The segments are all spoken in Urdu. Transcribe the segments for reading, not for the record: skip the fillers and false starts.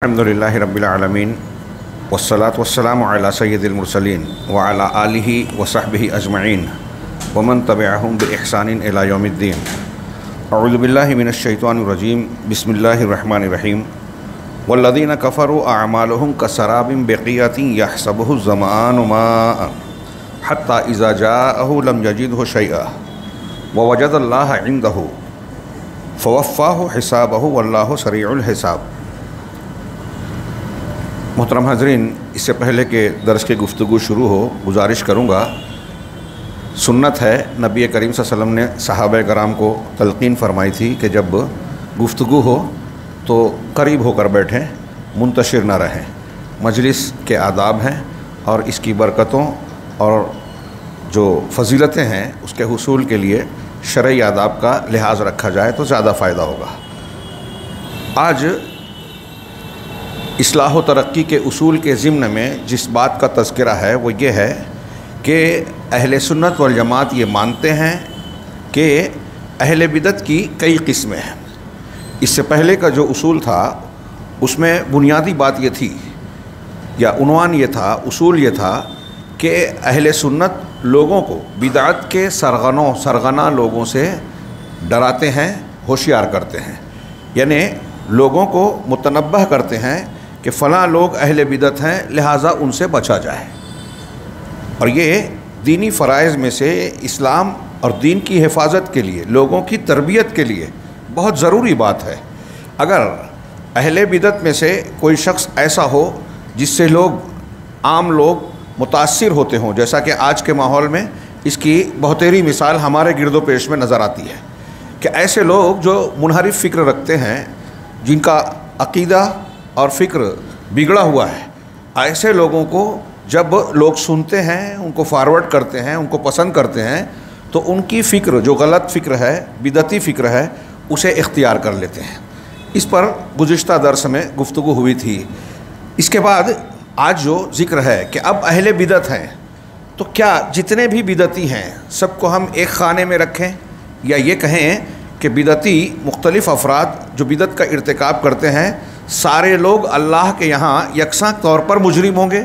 الحمدللہ رب العالمین والصلاة والسلام علی سید المرسلین وعلی آلہ وصحبہ اجمعین ومن تبعہم بإحسان الی یوم الدین۔ اعوذ باللہ من الشیطان الرجیم، بسم اللہ الرحمن الرحیم۔ والذین کفروا اعمالہم کسراب بقیعۃ یحسبہ الظمآن ماء حتی اذا جاءہ لم یجدہ شیئا ووجد اللہ عندہ فوفاہ حسابہ واللہ سریع الحساب۔ محترم حاضرین، اس سے پہلے کہ درس کی گفتگو شروع ہو، گزارش کروں گا، سنت ہے نبی کریم صلی اللہ علیہ وسلم نے صحابہ کرام کو تلقین فرمائی تھی کہ جب گفتگو ہو تو قریب ہو کر بیٹھیں، منتشر نہ رہیں۔ مجلس کے آداب ہیں اور اس کی برکتوں اور جو فضیلتیں ہیں اس کے حصول کے لیے شرعی آداب کا لحاظ رکھا جائے تو زیادہ فائدہ ہوگا۔ آج اصلاح و ترقی کے اصول کے ضمن میں جس بات کا تذکرہ ہے وہ یہ ہے کہ اہل سنت والجماعت یہ مانتے ہیں کہ اہل بدعت کی کئی قسمیں ہیں۔ اس سے پہلے کا جو اصول تھا اس میں بنیادی بات یہ تھی یا عنوان یہ تھا، اصول یہ تھا کہ اہل سنت لوگوں کو بدعت کے سرغنہ لوگوں سے ڈراتے ہیں، ہوشیار کرتے ہیں، یعنی لوگوں کو متنبہ کرتے ہیں کہ فلاں لوگ اہل بدعت ہیں، لہٰذا ان سے بچا جائے۔ اور یہ دینی فرائض میں سے اسلام اور دین کی حفاظت کے لیے، لوگوں کی تربیت کے لیے بہت ضروری بات ہے۔ اگر اہل بدعت میں سے کوئی شخص ایسا ہو جس سے عام لوگ متاثر ہوتے ہوں، جیسا کہ آج کے ماحول میں اس کی بہتری مثال ہمارے گرد و پیش میں نظر آتی ہے کہ ایسے لوگ جو منحرف فکر رکھتے ہیں، جن کا عقیدہ اور فکر بگڑا ہوا ہے، ایسے لوگوں کو جب لوگ سنتے ہیں، ان کو فارورڈ کرتے ہیں، ان کو پسند کرتے ہیں، تو ان کی فکر جو غلط فکر ہے، بدعتی فکر ہے، اسے اختیار کر لیتے ہیں۔ اس پر گزشتہ درس میں گفتگو ہوئی تھی۔ اس کے بعد آج جو ذکر ہے کہ اب اہل بدعت ہیں تو کیا جتنے بھی بدعتی ہیں سب کو ہم ایک خانے میں رکھیں، یا یہ کہیں کہ بدعتی مختلف افراد جو بدعت کا ارتکاب کرتے ہیں سارے لوگ اللہ کے یہاں یکساں طور پر مجرم ہوں گے؟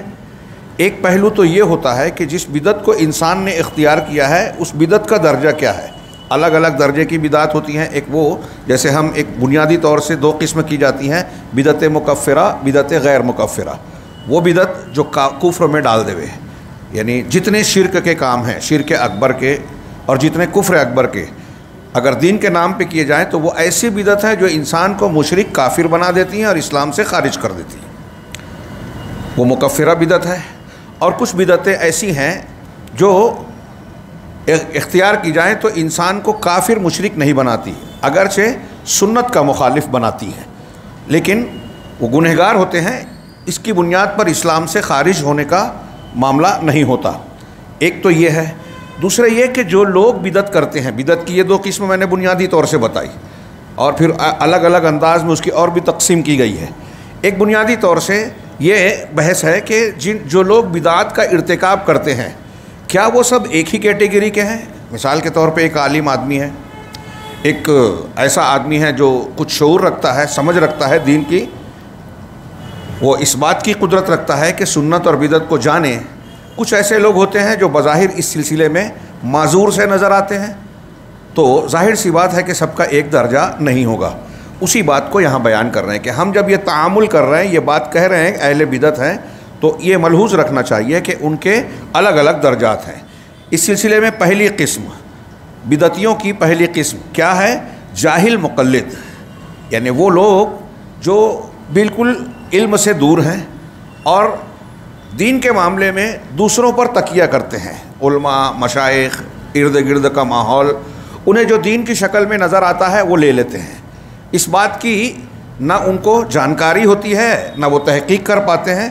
ایک پہلو تو یہ ہوتا ہے کہ جس بدعت کو انسان نے اختیار کیا ہے اس بدعت کا درجہ کیا ہے۔ الگ الگ درجے کی بدعت ہوتی ہیں۔ ایک وہ جیسے ہم ایک بنیادی طور سے دو قسم کی جاتی ہیں، بدعت مکفرہ، بدعت غیر مکفرہ۔ وہ بدعت جو کفر میں ڈال دے، یعنی جتنے شرک کے کام ہیں، شرک اکبر کے اور جتنے کفر اکبر کے، اگر دین کے نام پہ کیے جائیں تو وہ ایسی بدعت ہے جو انسان کو مشرک کافر بنا دیتی ہیں اور اسلام سے خارج کر دیتی ہیں، وہ مکفرہ بدعت ہے۔ اور کچھ بدعتیں ایسی ہیں جو اختیار کی جائیں تو انسان کو کافر مشرک نہیں بناتی، اگرچہ سنت کا مخالف بناتی ہیں، لیکن وہ گنہگار ہوتے ہیں، اس کی بنیاد پر اسلام سے خارج ہونے کا معاملہ نہیں ہوتا۔ ایک تو یہ ہے۔ دوسرا یہ کہ جو لوگ بدعت کرتے ہیں، بدعت کی یہ دو قسم میں نے بنیادی طور سے بتائی، اور پھر الگ الگ انداز میں اس کی اور بھی تقسیم کی گئی ہے۔ ایک بنیادی طور سے یہ بحث ہے کہ جو لوگ بدعت کا ارتکاب کرتے ہیں کیا وہ سب ایک ہی کیٹیگری کے ہیں؟ مثال کے طور پہ ایک عالم آدمی ہے، ایک ایسا آدمی ہے جو کچھ شعور رکھتا ہے، سمجھ رکھتا ہے دین کی، وہ اس بات کی قدرت رکھتا ہے کہ سنت اور بدعت کو جانے۔ کچھ ایسے لوگ ہوتے ہیں جو بظاہر اس سلسلے میں معذور سے نظر آتے ہیں، تو ظاہر سی بات ہے کہ سب کا ایک درجہ نہیں ہوگا۔ اسی بات کو یہاں بیان کر رہے ہیں کہ ہم جب یہ تعامل کر رہے ہیں، یہ بات کہہ رہے ہیں کہ اہل بدعت ہیں، تو یہ ملحوظ رکھنا چاہیے کہ ان کے الگ الگ درجات ہیں۔ اس سلسلے میں پہلی قسم، بدعتیوں کی پہلی قسم کیا ہے؟ جاہل مقلد، یعنی وہ لوگ جو بالکل علم سے دور ہیں اور دین کے معاملے میں دوسروں پر تکیہ کرتے ہیں، علماء، مشائخ، ارد گرد کا ماحول، انہیں جو دین کی شکل میں نظر آتا ہے وہ لے لیتے ہیں۔ اس بات کی نہ ان کو جانکاری ہوتی ہے، نہ وہ تحقیق کر پاتے ہیں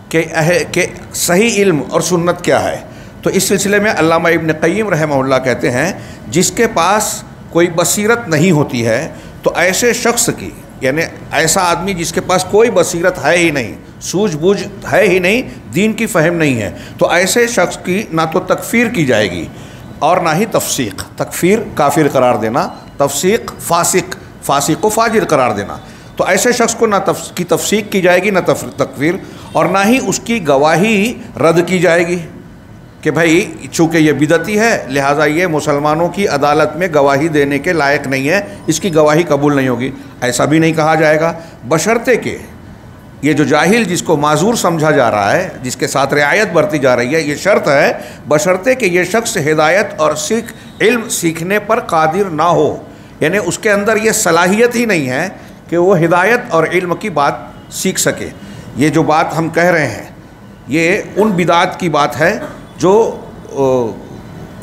کہ صحیح علم اور سنت کیا ہے۔ تو اس سلسلے میں علامہ ابن قیم رحمہ اللہ کہتے ہیں جس کے پاس کوئی بصیرت نہیں ہوتی ہے تو ایسے شخص کی، یعنی ایسا آدمی جس کے پاس کوئی بصیرت ہے ہی نہیں، سوجھ بوجھ ہے ہی نہیں، دین کی فہم نہیں ہے، تو ایسے شخص کی نہ تو تکفیر کی جائے گی اور نہ ہی تفسیق۔ تکفیر کافر قرار دینا، تفسیق فاسق و فاجر قرار دینا۔ تو ایسے شخص کو نہ کی تفسیق کی جائے گی، نہ تکفیر، اور نہ ہی اس کی گواہی رد کی جائے گی کہ بھائی چونکہ یہ بدعتی ہے لہٰذا یہ مسلمانوں کی عدالت میں گواہی دینے کے لائق نہیں ہے، اس کی گواہی قبول نہیں ہوگی، ایسا بھی نہیں کہا جائے گا، بشرطے کہ یہ جو جاہل جس کو معذور سمجھا جا رہا ہے، جس کے ساتھ رعایت برتی جا رہی ہے، یہ شرط ہے بشرطے کہ یہ شخص ہدایت اور علم سیکھنے پر قادر نہ ہو، یعنی اس کے اندر یہ صلاحیت ہی نہیں ہے کہ وہ ہدایت اور علم کی بات سیکھ سکے۔ یہ جو بات ہم کہہ رہے ہیں یہ ان بدعات کی بات ہے جو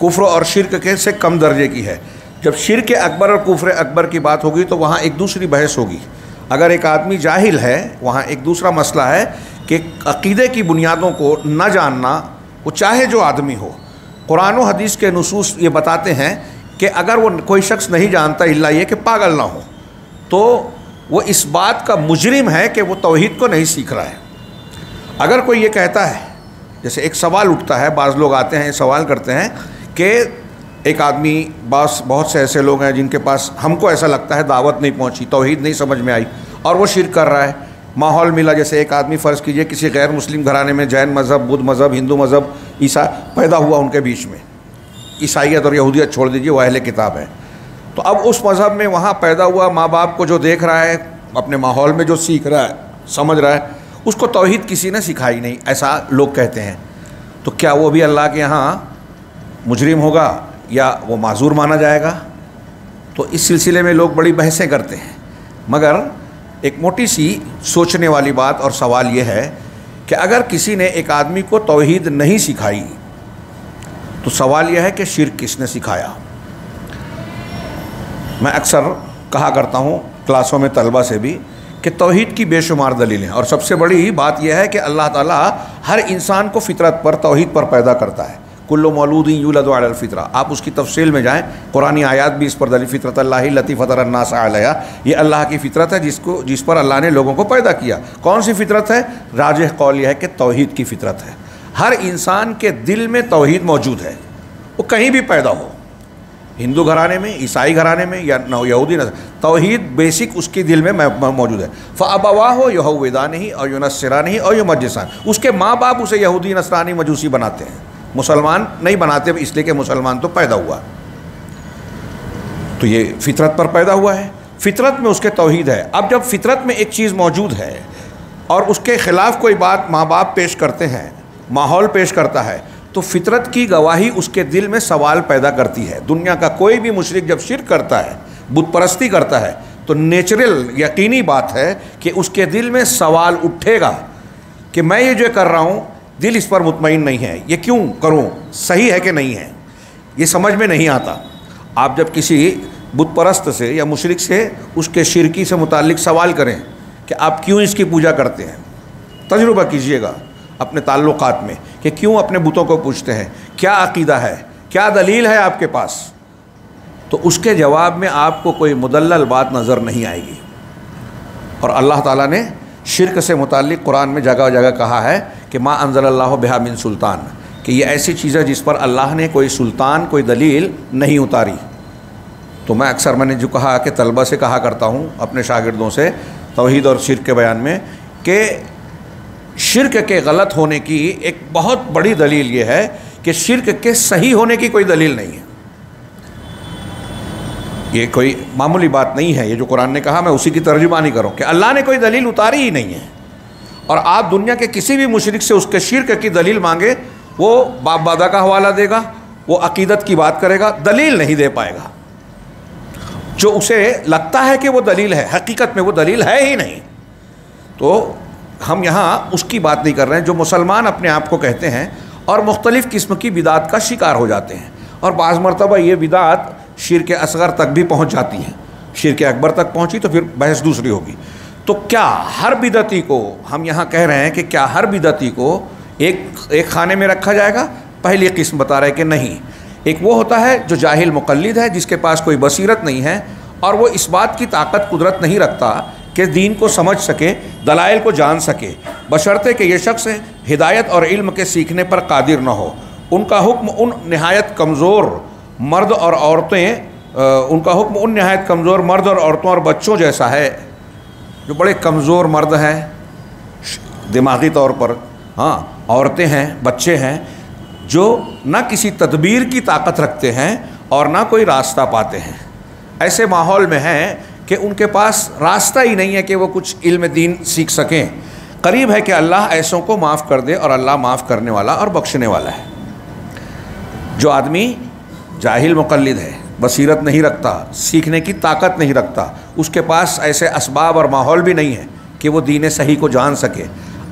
کفر اور شرک کے سے کم درجے کی ہے۔ جب شرک اکبر اور کفر اکبر کی بات ہوگی تو وہاں ایک دوسری بحث ہوگی۔ اگر ایک آدمی جاہل ہے وہاں ایک دوسرا مسئلہ ہے کہ عقیدے کی بنیادوں کو نہ جاننا، وہ چاہے جو آدمی ہو۔ قرآن و حدیث کے نصوص یہ بتاتے ہیں کہ اگر وہ کوئی شخص نہیں جانتا الا یہ کہ پاگل نہ ہو تو وہ اس بات کا مجرم ہے کہ وہ توحید کو نہیں سیکھ رہا ہے۔ اگر کوئی یہ کہتا ہے، جیسے ایک سوال اٹھتا ہے، بعض لوگ آتے ہیں سوال کرتے ہیں کہ ایک آدمی، بہت سے ایسے لوگ ہیں جن کے پاس ہم کو ایسا لگتا ہے دعوت نہیں پہنچی، توحید نہیں سمجھ میں آئی اور وہ شرک کر رہا ہے، ماحول ملا، جیسے ایک آدمی فرض کیجئے کسی غیر مسلم گھرانے میں جین مذہب، بدھ مذہب، ہندو مذہب، پیدا ہوا ان کے بیچ میں، عیسائیت اور یہودیت چھوڑ دیجئے وہ اہل کتاب ہے، تو اب اس مذہب میں وہاں پیدا ہوا ماں باپ کو جو دیکھ رہا ہے، اپنے ماحول میں جو سیکھ رہا ہے، سمجھ رہا ہے، اس کو توحید کسی نے سکھائی نہیں، ایسا لوگ کہتے ہیں، تو کیا وہ بھی اللہ کے ہاں مجرم ہوگا یا وہ معذور مانا جائے گا؟ تو اس سلسلے میں لوگ بڑی بحثیں کرتے ہیں، مگر ایک موٹی سی سوچنے والی بات اور سوال یہ ہے کہ اگر کسی نے ایک آدمی کو توحید نہیں سکھائی تو سوال یہ ہے کہ شرک کس نے سکھایا؟ میں اکثر کہا کرتا ہوں کلاسوں میں طلبہ سے بھی کہ توحید کی بے شمار دلیلیں، اور سب سے بڑی بات یہ ہے کہ اللہ تعالیٰ ہر انسان کو فطرت پر، توحید پر پیدا کرتا ہے، کل مولود یولد علی الفطرہ، آپ اس کی تفصیل میں جائیں، قرآنی آیات بھی اس پر دلیل، فطرت اللہ التی فطر الناس علیہا، یہ اللہ کی فطرت ہے جس پر اللہ نے لوگوں کو پیدا کیا۔ کون سی فطرت ہے؟ راجح قول یہ ہے کہ توحید کی فطرت ہے۔ ہر انسان کے دل میں توحید موجود ہے، وہ کہیں بھی پیدا ہو، ہندو گھرانے میں، عیسائی گھرانے میں یا یہودی نہ، توحید بیسک اس کے دل میں موجود ہے۔ فَأَبَوَاهُ يُهَوِّدَانِهِ أَوْ يُنَصِّرَانِهِ أَوْ يُمَجِّسَانِهِ، اس کے ماں باپ اسے یہودی، نصرانی، مجوسی بناتے ہیں، مسلمان نہیں بناتے اس لیے کہ مسلمان تو پیدا ہوا، تو یہ فطرت پر پیدا ہوا ہے، فطرت میں اس کے توحید ہے۔ اب جب فطرت میں ایک چیز موجود ہے اور اس کے خلاف کوئی بات ماں باپ پیش کرتے ہیں، ماحول پیش کرتا ہے، تو فطرت کی گواہی اس کے دل میں سوال پیدا کرتی ہے۔ دنیا کا کوئی بھی مشرک جب شرک کرتا ہے، بت پرستی کرتا ہے، تو نیچرل یقینی بات ہے کہ اس کے دل میں سوال اٹھے گا کہ میں یہ جو کر رہا ہوں دل اس پر مطمئن نہیں ہے، یہ کیوں کروں، صحیح ہے کہ نہیں ہے، یہ سمجھ میں نہیں آتا۔ آپ جب کسی بت پرست سے یا مشرک سے اس کے شرکی سے متعلق سوال کریں کہ آپ کیوں اس کی پوجا کرتے ہیں، تجربہ کیجئے گا اپنے تعلقات میں کہ کیوں اپنے بتوں کو پوجتے ہیں، کیا عقیدہ ہے، کیا دلیل ہے آپ کے پاس، تو اس کے جواب میں آپ کو کوئی مدلل بات نظر نہیں آئے گی۔ اور اللہ تعالیٰ نے شرک سے متعلق قرآن میں جگہ جگہ کہا ہے کہ ما انزل اللہ بہا من سلطان، کہ یہ ایسی چیز ہے جس پر اللہ نے کوئی سلطان، کوئی دلیل نہیں اتاری۔ تو میں اکثر نے جو کہا کہ طلبہ سے کہا کرتا ہوں اپنے شاگردوں سے توحید اور شرک کے بیان میں کہ شرک کے غلط ہونے کی ایک بہت بڑی دلیل یہ ہے کہ شرک کے صحیح ہونے کی کوئی دلیل نہیں ہے۔ یہ کوئی معمولی بات نہیں ہے، یہ جو قرآن نے کہا میں اسی کی ترجمانی کروں کہ اللہ نے کوئی دلیل اتاری ہی نہیں ہے، اور آپ دنیا کے کسی بھی مشرک سے اس کے شرک کی دلیل مانگے، وہ باپ دادا کا حوالہ دے گا، وہ عقیدت کی بات کرے گا، دلیل نہیں دے پائے گا۔ جو اسے لگتا ہے کہ وہ دلیل ہے، حقیقت میں وہ دلیل ہے ہی نہیں۔ تو ہم یہاں اس کی بات نہیں کر رہے ہیں جو مسلمان اپنے آپ کو کہتے ہیں اور مختلف قسم کی بدعات کا شکار ہو جاتے ہیں، اور بعض مرتبہ یہ بدعات شرک اصغر تک بھی پہنچ جاتی ہیں، شرک اکبر تک پہنچی تو پھر بحث دوسری ہوگی۔ تو کیا ہر بدعتی کو، ہم یہاں کہہ رہے ہیں کہ کیا ہر بدعتی کو ایک خانے میں رکھا جائے گا؟ پہلی قسم بتا رہے کہ نہیں۔ ایک وہ ہوتا ہے جو جاہل مقلد ہے، جس کے پاس کوئی بصیرت نہیں ہے اور وہ اس بات کی طاقت قدرت نہیں رکھتا کہ دین کو سمجھ سکے، دلائل کو جان سکے، بشرطے کہ یہ شخص ہدایت اور علم کے سیکھنے پر قادر نہ ہو۔ ان کا حکم ان نہایت کمزور مرد اور عورتوں اور بچوں جیسا ہے جو بڑے کمزور مرد ہیں دماغی طور پر، ہاں عورتیں ہیں، بچے ہیں، جو نہ کسی تدبیر کی طاقت رکھتے ہیں اور نہ کوئی راستہ پاتے ہیں، ایسے ماحول میں ہیں کہ ان کے پاس راستہ ہی نہیں ہے کہ وہ کچھ علم دین سیکھ سکیں۔ قریب ہے کہ اللہ ایسوں کو معاف کر دے، اور اللہ معاف کرنے والا اور بخشنے والا ہے۔ جو آدمی جاہل مقلد ہے، بصیرت نہیں رکھتا، سیکھنے کی طاقت نہیں رکھتا، اس کے پاس ایسے اسباب اور ماحول بھی نہیں ہے کہ وہ دین صحیح کو جان سکے،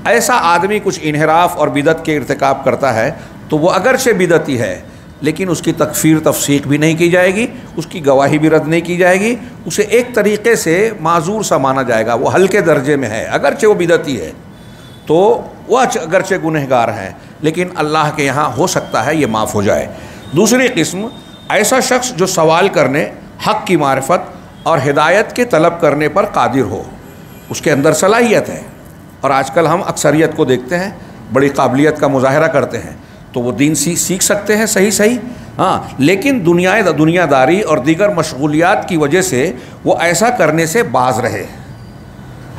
ایسا آدمی کچھ انحراف اور بدعت کے ارتکاب کرتا ہے تو وہ اگرچہ بدعتی ہے لیکن اس کی تکفیر تفسیق بھی نہیں کی جائے گی، اس کی گواہی بھی رد نہیں کی جائے گی، اسے ایک طریقے سے معذور سا مانا جائے گا، وہ ہلکے درجے میں ہے، اگرچہ وہ بدعتی ہے تو وہ اگرچہ گنہگار ہیں لیکن اللہ کے یہاں ہو سکتا ہے یہ معاف ہو جائے۔ دوسری قسم ایسا شخص جو سوال کرنے، حق کی معرفت اور ہدایت کے طلب کرنے پر قادر ہو، اس کے اندر صلاحیت ہے، اور آج کل ہم اکثریت کو دیکھتے ہیں بڑی قابلیت کا مظاہرہ کرتے ہیں، تو وہ دین سیکھ سکتے ہیں صحیح، ہاں، لیکن دنیا داری اور دیگر مشغولیات کی وجہ سے وہ ایسا کرنے سے باز رہے،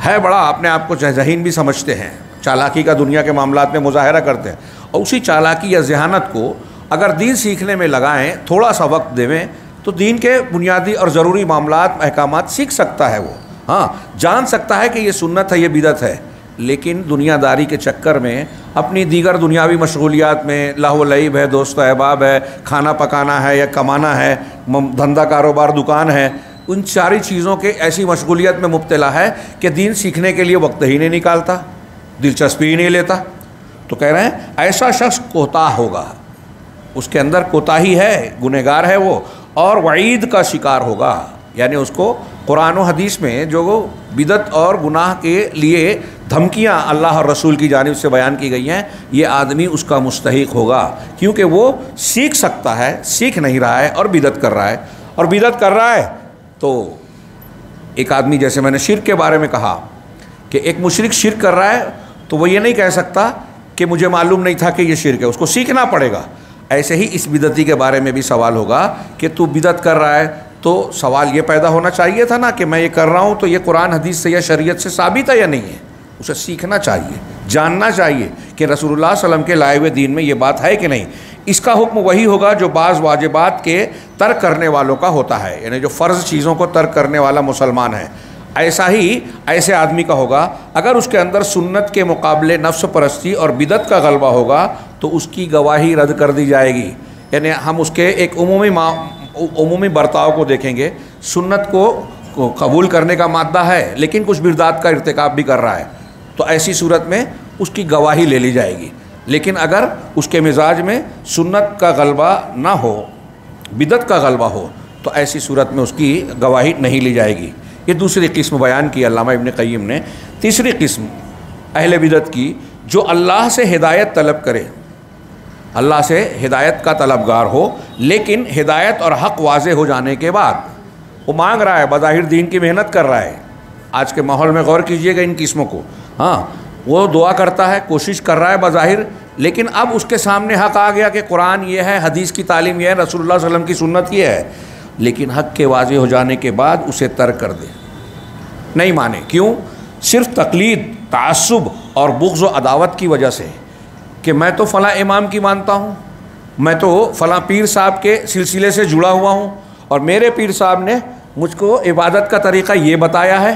ہے بڑا اپنے آپ کو ذہین بھی سمجھتے ہیں، چالاکی کا دنیا کے معاملات میں مظاہرہ کرتے ہیں، اور اسی چالاکی یا ذہانت کو اگر دین سیکھنے میں لگائیں، تھوڑا سا وقت دیں تو دین کے بنیادی اور ضروری معاملات احکامات سیکھ سکتا ہے، وہ ہاں جان سکتا ہے کہ یہ سنت ہے، یہ بدعت ہے، لیکن دنیا داری کے چکر میں اپنی دیگر دنیاوی مشغولیات میں لہو و لعب ہے، دوست و احباب ہے، کھانا پکانا ہے یا کمانا ہے، دھندا کاروبار دکان ہے، ان ساری چیزوں کے ایسی مشغولیت میں مبتلا ہے کہ دین سیکھنے کے لیے وقت ہی نہیں نکالتا، دلچسپی ہی نہیں لیتا۔ تو کہہ رہے ہیں ایسا شخص کوتاہ ہوگا، اس کے اندر کوتاہی ہے، گنہگار ہے وہ، اور وعید کا شکار ہوگا، یعنی اس کو قرآن و حدیث میں جو بدعت اور گناہ کے لیے دھمکیاں اللہ اور رسول کی جانب سے بیان کی گئی ہیں، یہ آدمی اس کا مستحق ہوگا، کیونکہ وہ سیکھ سکتا ہے، سیکھ نہیں رہا ہے اور بدعت کر رہا ہے، اور بدعت کر رہا ہے تو ایک آدمی، جیسے میں نے شرک کے بارے میں کہا کہ ایک مشرک شرک کر رہا ہے تو وہ یہ نہیں کہہ سکتا کہ مجھے معلوم نہیں تھا کہ یہ شرک ہے، اس کو سیکھنا پڑے گا۔ ایسے ہی اس بدعتی کے بارے میں بھی سوال ہوگا کہ تو بدعت کر رہا ہے، تو سوال یہ پیدا ہونا چاہیے تھا نا کہ میں یہ کر رہا ہوں تو یہ قرآن حدیث سے یا شریعت سے ثابت ہے یا نہیں ہے، اسے سیکھنا چاہیے، جاننا چاہیے کہ رسول اللہ صلی اللہ علیہ وسلم کے لائے ہوئے دین میں یہ بات ہے کہ نہیں۔ اس کا حکم وہی ہوگا جو بعض واجبات کے ترک کرنے والوں کا ہوتا ہے، یعنی جو فرض چیزوں کو ترک کرنے والا مسلمان ہے، ایسا ہی ایسے آدمی کا ہوگا۔ اگر اس کے اندر سنت کے مقابلے نفس پرستی اور بدعت کا غلبہ ہوگا تو اس کی گواہی رد کر دی جائے گی، یعنی ہم اس کے ایک عمومی برتاؤ کو دیکھیں گے، سنت کو قبول کرنے کا مادہ ہے لیکن کچھ بدعات کا ارتکاب بھی کر رہا ہے، تو ایسی صورت میں اس کی گواہی لے لی جائے گی۔ لیکن اگر اس کے مزاج میں سنت کا غلبہ نہ ہو، بدعت کا غلبہ ہو، تو ایسی صورت میں اس کی گواہی نہیں لی جائے گی۔ یہ دوسری قسم بیان کی علامہ ابن قیم نے۔ تیسری قسم اہل بدعت کی، جو اللہ سے ہدایت طلب کرے، اللہ سے ہدایت کا طلبگار ہو، لیکن ہدایت اور حق واضح ہو جانے کے بعد وہ مانگ رہا ہے، بظاہر دین کی محنت کر رہا ہے۔ آج کے ماحول میں غور کیجئے گا ان قسموں کو، ہاں وہ دعا کرتا ہے، کوشش کر رہا ہے بظاہر، لیکن اب اس کے سامنے حق آ گیا کہ قرآن یہ ہے، حدیث کی تعلیم یہ ہے، رسول اللہ صلی اللہ علیہ وسلم کی سنت یہ ہے، لیکن حق کے واضح ہو جانے کے بعد اسے ترک کر دے، نہیں مانے۔ کیوں؟ صرف تقلید، تعصب اور بغض و عداوت کی وجہ سے کہ میں تو فلاں امام کی مانتا ہوں، میں تو فلاں پیر صاحب کے سلسلے سے جڑا ہوا ہوں، اور میرے پیر صاحب نے مجھ کو عبادت کا طریقہ یہ بتایا ہے،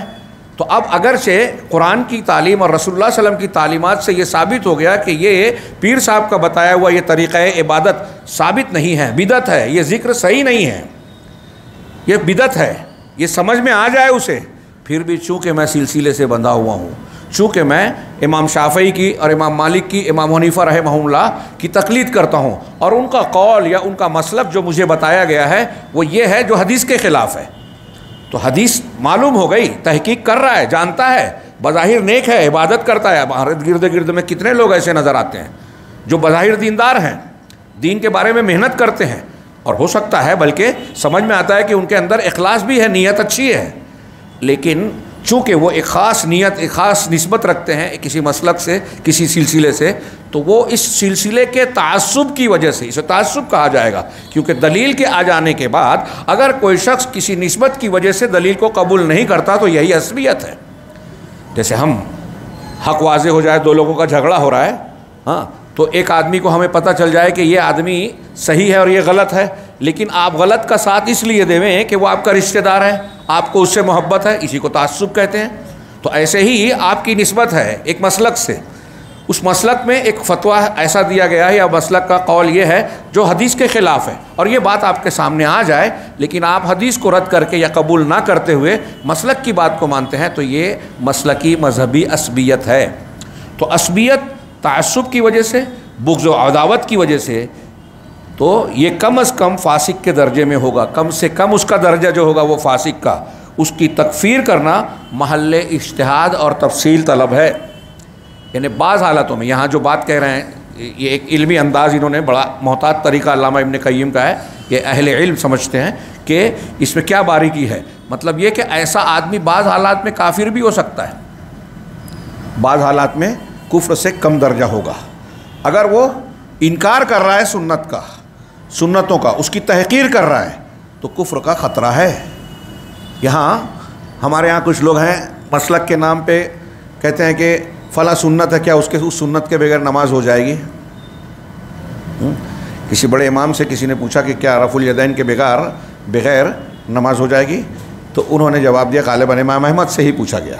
تو اب اگرچہ قرآن کی تعلیم اور رسول اللہ صلی اللہ علیہ وسلم کی تعلیمات سے یہ ثابت ہو گیا کہ یہ پیر صاحب کا بتایا ہوا یہ طریقہ عبادت ثابت نہیں ہے، بدعت ہے، یہ ذکر صحیح نہیں ہے، یہ بدعت ہے، یہ سمجھ میں آ جائے اسے، پھر بھی چونکہ میں سلسلے سے بندھا ہوا ہوں، چونکہ میں امام شافعی کی اور امام مالک کی، امام حنیفہ رحمہ اللہ کی تقلید کرتا ہوں، اور ان کا قول یا ان کا مسلک جو مجھے بتایا گیا ہے وہ یہ ہے جو حدیث کے خلاف ہے، تو حدیث معلوم ہو گئی، تحقیق کر رہا ہے، جانتا ہے، بظاہر نیک ہے، عبادت کرتا ہے، گرد میں کتنے لوگ ایسے نظر آتے ہیں جو بظاہر دیندار ہیں، دین کے بارے میں محنت کرتے ہیں، اور ہو سکتا ہے بلکہ سمجھ میں آتا ہے کہ ان کے اندر اخلاص بھی ہے، نیت اچھی ہے، لیکن چونکہ وہ ایک خاص نیت، ایک خاص نسبت رکھتے ہیں کسی مسلک سے، کسی سلسلے سے، تو وہ اس سلسلے کے تعصب کی وجہ سے، اسے تعصب کہا جائے گا، کیونکہ دلیل کے آ جانے کے بعد اگر کوئی شخص کسی نسبت کی وجہ سے دلیل کو قبول نہیں کرتا تو یہی عصبیت ہے، جیسے ہم حق واضح ہو جائے، دو لوگوں کا جھگڑا ہو رہا ہے، ہاں، تو ایک آدمی کو ہمیں پتہ چل جائے کہ یہ آدمی صحیح ہے اور یہ غلط ہے، لیکن آپ غلط کا ساتھ اس لیے دیویں کہ وہ آپ کا رشتہ دار ہے، آپ کو اس سے محبت ہے، اسی کو تعصب کہتے ہیں۔ تو ایسے ہی آپ کی نسبت ہے ایک مسلک سے، اس مسلک میں ایک فتویٰ ایسا دیا گیا ہے یا مسلک کا قول یہ ہے جو حدیث کے خلاف ہے، اور یہ بات آپ کے سامنے آ جائے لیکن آپ حدیث کو رد کر کے یا قبول نہ کرتے ہوئے مسلک کی بات کو مانتے ہیں، تو یہ مسلکی مذہبی عصبیت ہے۔ تو عصبیت تعصب کی وجہ سے، بغض و عداوت کی وجہ سے، تو یہ کم از کم فاسق کے درجے میں ہوگا، کم سے کم اس کا درجہ جو ہوگا وہ فاسق کا، اس کی تکفیر کرنا محل اجتہاد اور تفصیل طلب ہے۔ یعنی بعض حالتوں میں یہاں جو بات کہہ رہے ہیں، یہ ایک علمی انداز انہوں نے بڑا محتاط طریقہ علامہ ابن قیم کا ہے کہ اہل علم سمجھتے ہیں کہ اس میں کیا باریکی ہے۔ مطلب یہ کہ ایسا آدمی بعض حالات میں کافر بھی ہو سکتا ہے، بعض حالات میں کفر سے کم درجہ ہوگا۔ اگر وہ انکار کر رہا ہے سنت کا، سنتوں کا، اس کی تحقیر کر رہا ہے تو کفر کا خطرہ ہے۔ یہاں ہمارے ہاں کچھ لوگ ہیں مسلک کے نام پہ کہتے ہیں کہ فلاں سنت ہے، کیا اس سنت کے بغیر نماز ہو جائے گی؟ کسی بڑے امام سے کسی نے پوچھا کہ کیا رفع الیدین کے بغیر نماز ہو جائے گی؟ تو انہوں نے جواب دیا، غالباً امام احمد سے ہی پوچھا گیا،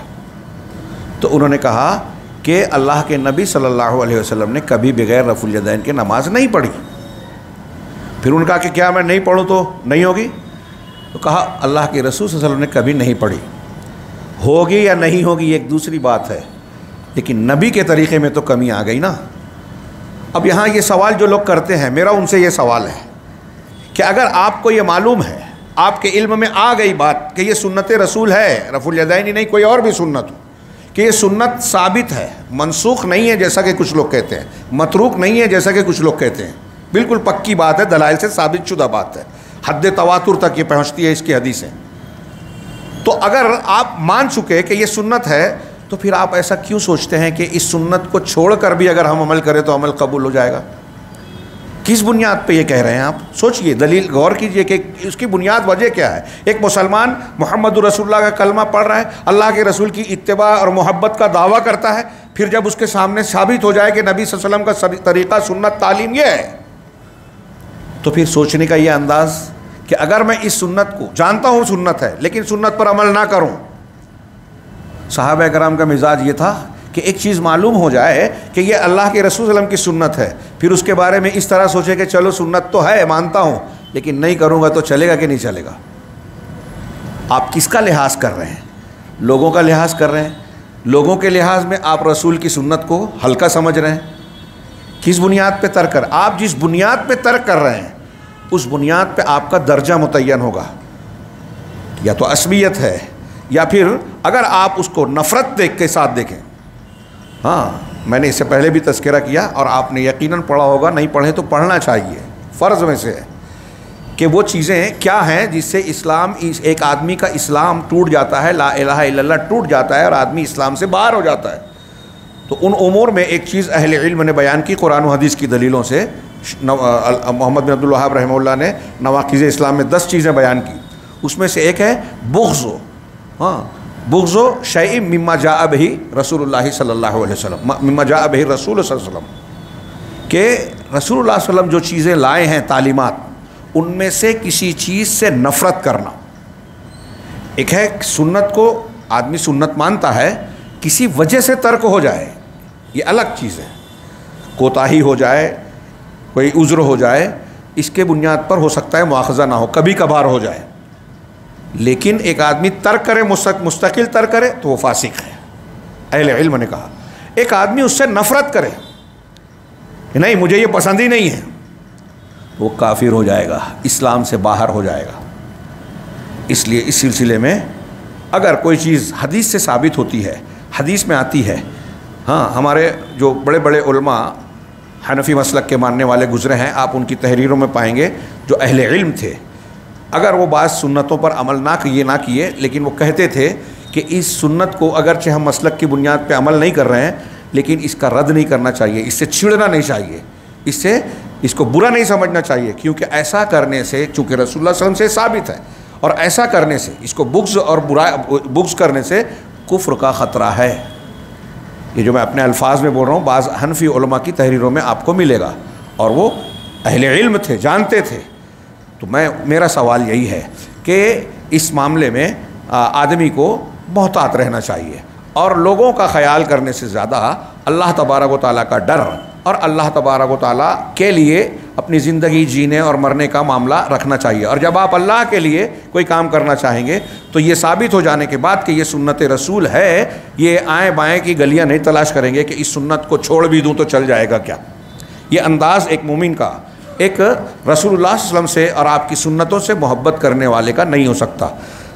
تو انہوں نے کہا کہ اللہ کے نبی صلی اللہ علیہ وسلم نے کبھی بغیر رفع الیدین کے نماز نہیں پڑھی۔ پھر انہوں نے کہا کہ کیا میں نہیں پڑھوں تو نہیں ہوگی؟ تو کہا اللہ کے رسول صلی اللہ علیہ وسلم نے کبھی نہیں پڑھی، ہوگی یا نہیں ہوگی یہ ایک دوسری بات ہے، لیکن نبی کے طریقے میں تو کمی آ گئی نا۔ اب یہاں یہ سوال جو لوگ کرتے ہیں، میرا ان سے یہ سوال ہے کہ اگر آپ کو یہ معلوم ہے، آپ کے علم میں آ گئی بات کہ یہ سنت رسول ہے، رفع الیدین ہی نہیں کوئی اور بھی سنت ہو، کہ یہ سنت ثابت ہے، منسوخ نہیں ہے جیسا کہ کچھ لوگ کہتے ہیں، متروک نہیں ہے جیسا کہ کچھ لوگ کہتے ہیں، بالکل پکی بات ہے، دلائل سے ثابت شدہ بات ہے، حد تواتر تک یہ پہنچتی ہے اس کی حدیثیں۔ تو اگر آپ مان چکے کہ یہ سنت ہے تو پھر آپ ایسا کیوں سوچتے ہیں کہ اس سنت کو چھوڑ کر بھی اگر ہم عمل کریں تو عمل قبول ہو جائے گا؟ کس بنیاد پہ یہ کہہ رہے ہیں آپ؟ سوچئے، دلیل غور کیجئے کہ اس کی بنیاد وجہ کیا ہے۔ ایک مسلمان محمد رسول اللہ کا کلمہ پڑھ رہا ہے، اللہ کے رسول کی اتباع اور محبت کا دعویٰ کرتا ہے، پھر جب اس کے سامنے ثابت ہو جائے کہ نبی صلی اللہ علیہ وسلم کا طریقہ، سنت، تعلیم یہ ہے، تو پھر سوچنے کا یہ انداز کہ اگر میں اس سنت کو جانتا ہوں سنت ہے لیکن سنت پر عمل نہ کروں۔ صحابہ کرام کا مزاج یہ تھا کہ ایک چیز معلوم ہو جائے کہ یہ اللہ کے رسول صلی اللہ علیہ وسلم کی سنت ہے، پھر اس کے بارے میں اس طرح سوچے کہ چلو سنت تو ہے، مانتا ہوں، لیکن نہیں کروں گا تو چلے گا کہ نہیں چلے گا۔ آپ کس کا لحاظ کر رہے ہیں؟ لوگوں کا لحاظ کر رہے ہیں؟ لوگوں کے لحاظ میں آپ رسول کی سنت کو ہلکا سمجھ رہے ہیں؟ کس بنیاد پہ ترک کر؟ آپ جس بنیاد پہ ترک کر رہے ہیں اس بنیاد پہ آپ کا درجہ متعین ہوگا، یا تو عصبیت ہے، یا پھر اگر آپ اس کو نفرت کے ساتھ دیکھیں۔ ہاں، میں نے اس سے پہلے بھی تذکرہ کیا اور آپ نے یقیناً پڑھا ہوگا، نہیں پڑھے تو پڑھنا چاہیے، فرض میں سے ہے کہ وہ چیزیں کیا ہیں جس سے اسلام، ایک آدمی کا اسلام ٹوٹ جاتا ہے، لا الہ الا اللہ ٹوٹ جاتا ہے اور آدمی اسلام سے باہر ہو جاتا ہے۔ تو ان امور میں ایک چیز اہل علم نے بیان کی قرآن و حدیث کی دلیلوں سے۔ محمد بن عبد الوہاب رحمہ اللہ نے نواقض اسلام میں 10 چیزیں بیان کی، اس میں سے ایک ہے بغض شیء مما جاء بہ رسول اللہ صلی اللہ علیہ وسلم، مما جاء بہ رسول صلی اللہ علیہ وسلم، کہ رسول اللہ صلی اللہ علیہ وسلم جو چیزیں لائے ہیں، تعلیمات، ان میں سے کسی چیز سے نفرت کرنا۔ ایک ہے سنت کو آدمی سنت مانتا ہے، کسی وجہ سے ترک ہو جائے، یہ الگ چیز ہے، کوتاہی ہو جائے، کوئی عذر ہو جائے، اس کے بنیاد پر ہو سکتا ہے مواخذہ نہ ہو، کبھی کبھار ہو جائے، لیکن ایک آدمی ترک کرے، مستقل ترک کرے تو وہ فاسق ہے، اہل علم نے کہا۔ ایک آدمی اس سے نفرت کرے کہ نہیں مجھے یہ پسند ہی نہیں ہے، وہ کافر ہو جائے گا، اسلام سے باہر ہو جائے گا۔ اس لیے اس سلسلے میں اگر کوئی چیز حدیث سے ثابت ہوتی ہے، حدیث میں آتی ہے، ہاں، ہمارے جو بڑے بڑے علماء حنفی مسلک کے ماننے والے گزرے ہیں، آپ ان کی تحریروں میں پائیں گے، جو اہل علم تھے، اگر وہ بعض سنتوں پر عمل نہ کیے لیکن وہ کہتے تھے کہ اس سنت کو اگرچہ ہم مسلک کی بنیاد پہ عمل نہیں کر رہے ہیں لیکن اس کا رد نہیں کرنا چاہیے، اس سے چھڑنا نہیں چاہیے، اس کو برا نہیں سمجھنا چاہیے، کیونکہ ایسا کرنے سے، چونکہ رسول اللہ صلی اللہ علیہ وسلم سے ثابت ہے، اور ایسا کرنے سے، اس کو بغض کرنے سے کفر کا خطرہ ہے۔ یہ جو میں اپنے الفاظ میں بول رہا ہوں بعض حنفی علماء کی تحریروں میں آپ کو ملے گا، اور وہ اہل علم تھے، جانتے تھے۔ تو میرا سوال یہی ہے کہ اس معاملے میں آدمی کو محتاط رہنا چاہیے، اور لوگوں کا خیال کرنے سے زیادہ اللہ تبارک و تعالیٰ کا ڈر اور اللہ تبارک و تعالیٰ کے لیے اپنی زندگی جینے اور مرنے کا معاملہ رکھنا چاہیے۔ اور جب آپ اللہ کے لیے کوئی کام کرنا چاہیں گے تو یہ ثابت ہو جانے کے بعد کہ یہ سنت رسول ہے، یہ آئیں بائیں کی گلیاں نہیں تلاش کریں گے کہ اس سنت کو چھوڑ بھی دوں تو چل جائے گا کیا۔ یہ انداز ایک مومن کا، ایک رسول اللہ صلی اللہ علیہ وسلم سے اور آپ کی سنتوں سے محبت کرنے والے کا نہیں ہو سکتا۔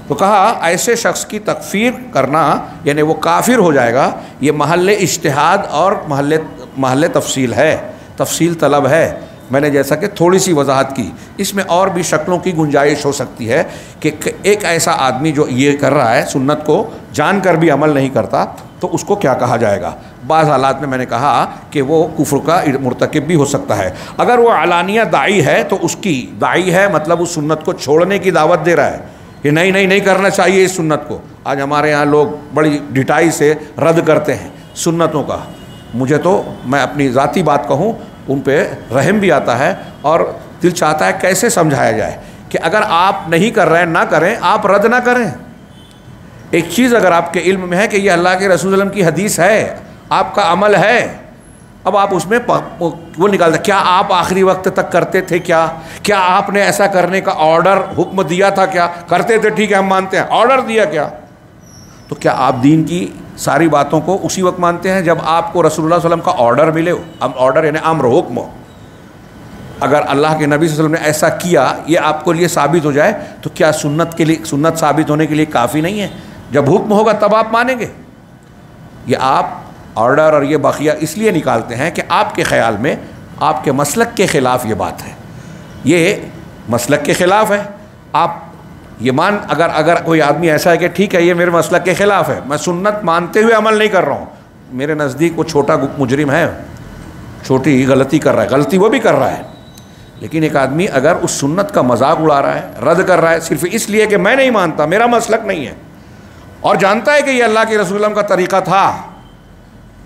تو کہا ایسے شخص کی تکفیر کرنا یعنی وہ کافر ہو جائے گا، یہ محل اجتہاد اور محل تفصیل ہے، تفصیل طلب ہے۔ میں نے جیسا کہ تھوڑی سی وضاحت کی، اس میں اور بھی شکلوں کی گنجائش ہو سکتی ہے کہ ایک ایسا آدمی جو یہ کر رہا ہے، سنت کو جان کر بھی عمل نہیں کرتا، تو اس کو کیا کہا جائے گا۔ بعض حالات میں نے کہا کہ وہ کفر کا مرتکب بھی ہو سکتا ہے۔ اگر وہ علانیہ داعی ہے تو اس کی داعی ہے مطلب اس سنت کو چھوڑنے کی دعوت دے رہا ہے کہ نہیں کرنا چاہیے اس سنت کو۔ آج ہمارے یہاں لوگ بڑی ڈٹائی سے رد کرتے ہیں سنتوں کا۔ مجھے تو میں اپنی ذاتی بات کہوں ان پہ رحم بھی آتا ہے، اور دل چاہتا ہے کیسے سمجھایا جائے کہ اگر آپ نہیں کر رہے ہیں نہ کریں، آپ رد نہ کریں۔ ایک چیز اگر آپ کے علم میں ہے کہ یہ اللہ کے رسول صلی اللہ علیہ وسلم کی حدیث ہے، آپ کا عمل ہے، اب آپ اس میں وہ نکالتے کیا آپ آخری وقت تک کرتے تھے، کیا آپ نے ایسا کرنے کا آرڈر حکم دیا تھا، کیا کرتے تھے، ٹھیک ہے ہم مانتے ہیں، آرڈر دیا کیا؟ تو کیا آپ دین کی ساری باتوں کو اسی وقت مانتے ہیں جب آپ کو رسول اللہ صلی اللہ علیہ وسلم کا آرڈر ملے ہو؟ آرڈر یعنی امر، حکم ہو۔ اگر اللہ کے نبی صلی اللہ علیہ وسلم نے ایسا کیا، یہ آپ کو لیے ثابت ہو جائے، تو کیا سنت ثابت ہونے کے لیے کافی نہیں ہے؟ جب حکم ہوگا تب آپ مانیں گے۔ یہ آپ آرڈر اور یہ بقیہ اس لیے نکالتے ہیں کہ آپ کے خیال میں آپ کے مسلک کے خلاف یہ بات ہے، یہ مسلک کے خلاف ہے۔ آپ یہ اگر کوئی آدمی ایسا ہے کہ ٹھیک ہے یہ میرے مسلک کے خلاف ہے، میں سنت مانتے ہوئے عمل نہیں کر رہا ہوں، میرے نزدیک وہ چھوٹا مجرم ہے، چھوٹی غلطی کر رہا ہے، غلطی وہ بھی کر رہا ہے۔ لیکن ایک آدمی اگر اس سنت کا مذاق اڑا رہا ہے، رد کر رہا ہے صرف اس لیے کہ میں نہیں مانتا، میرا مسلک نہیں ہے، اور جانتا ہے کہ یہ اللہ کے رسول کا طریقہ تھا،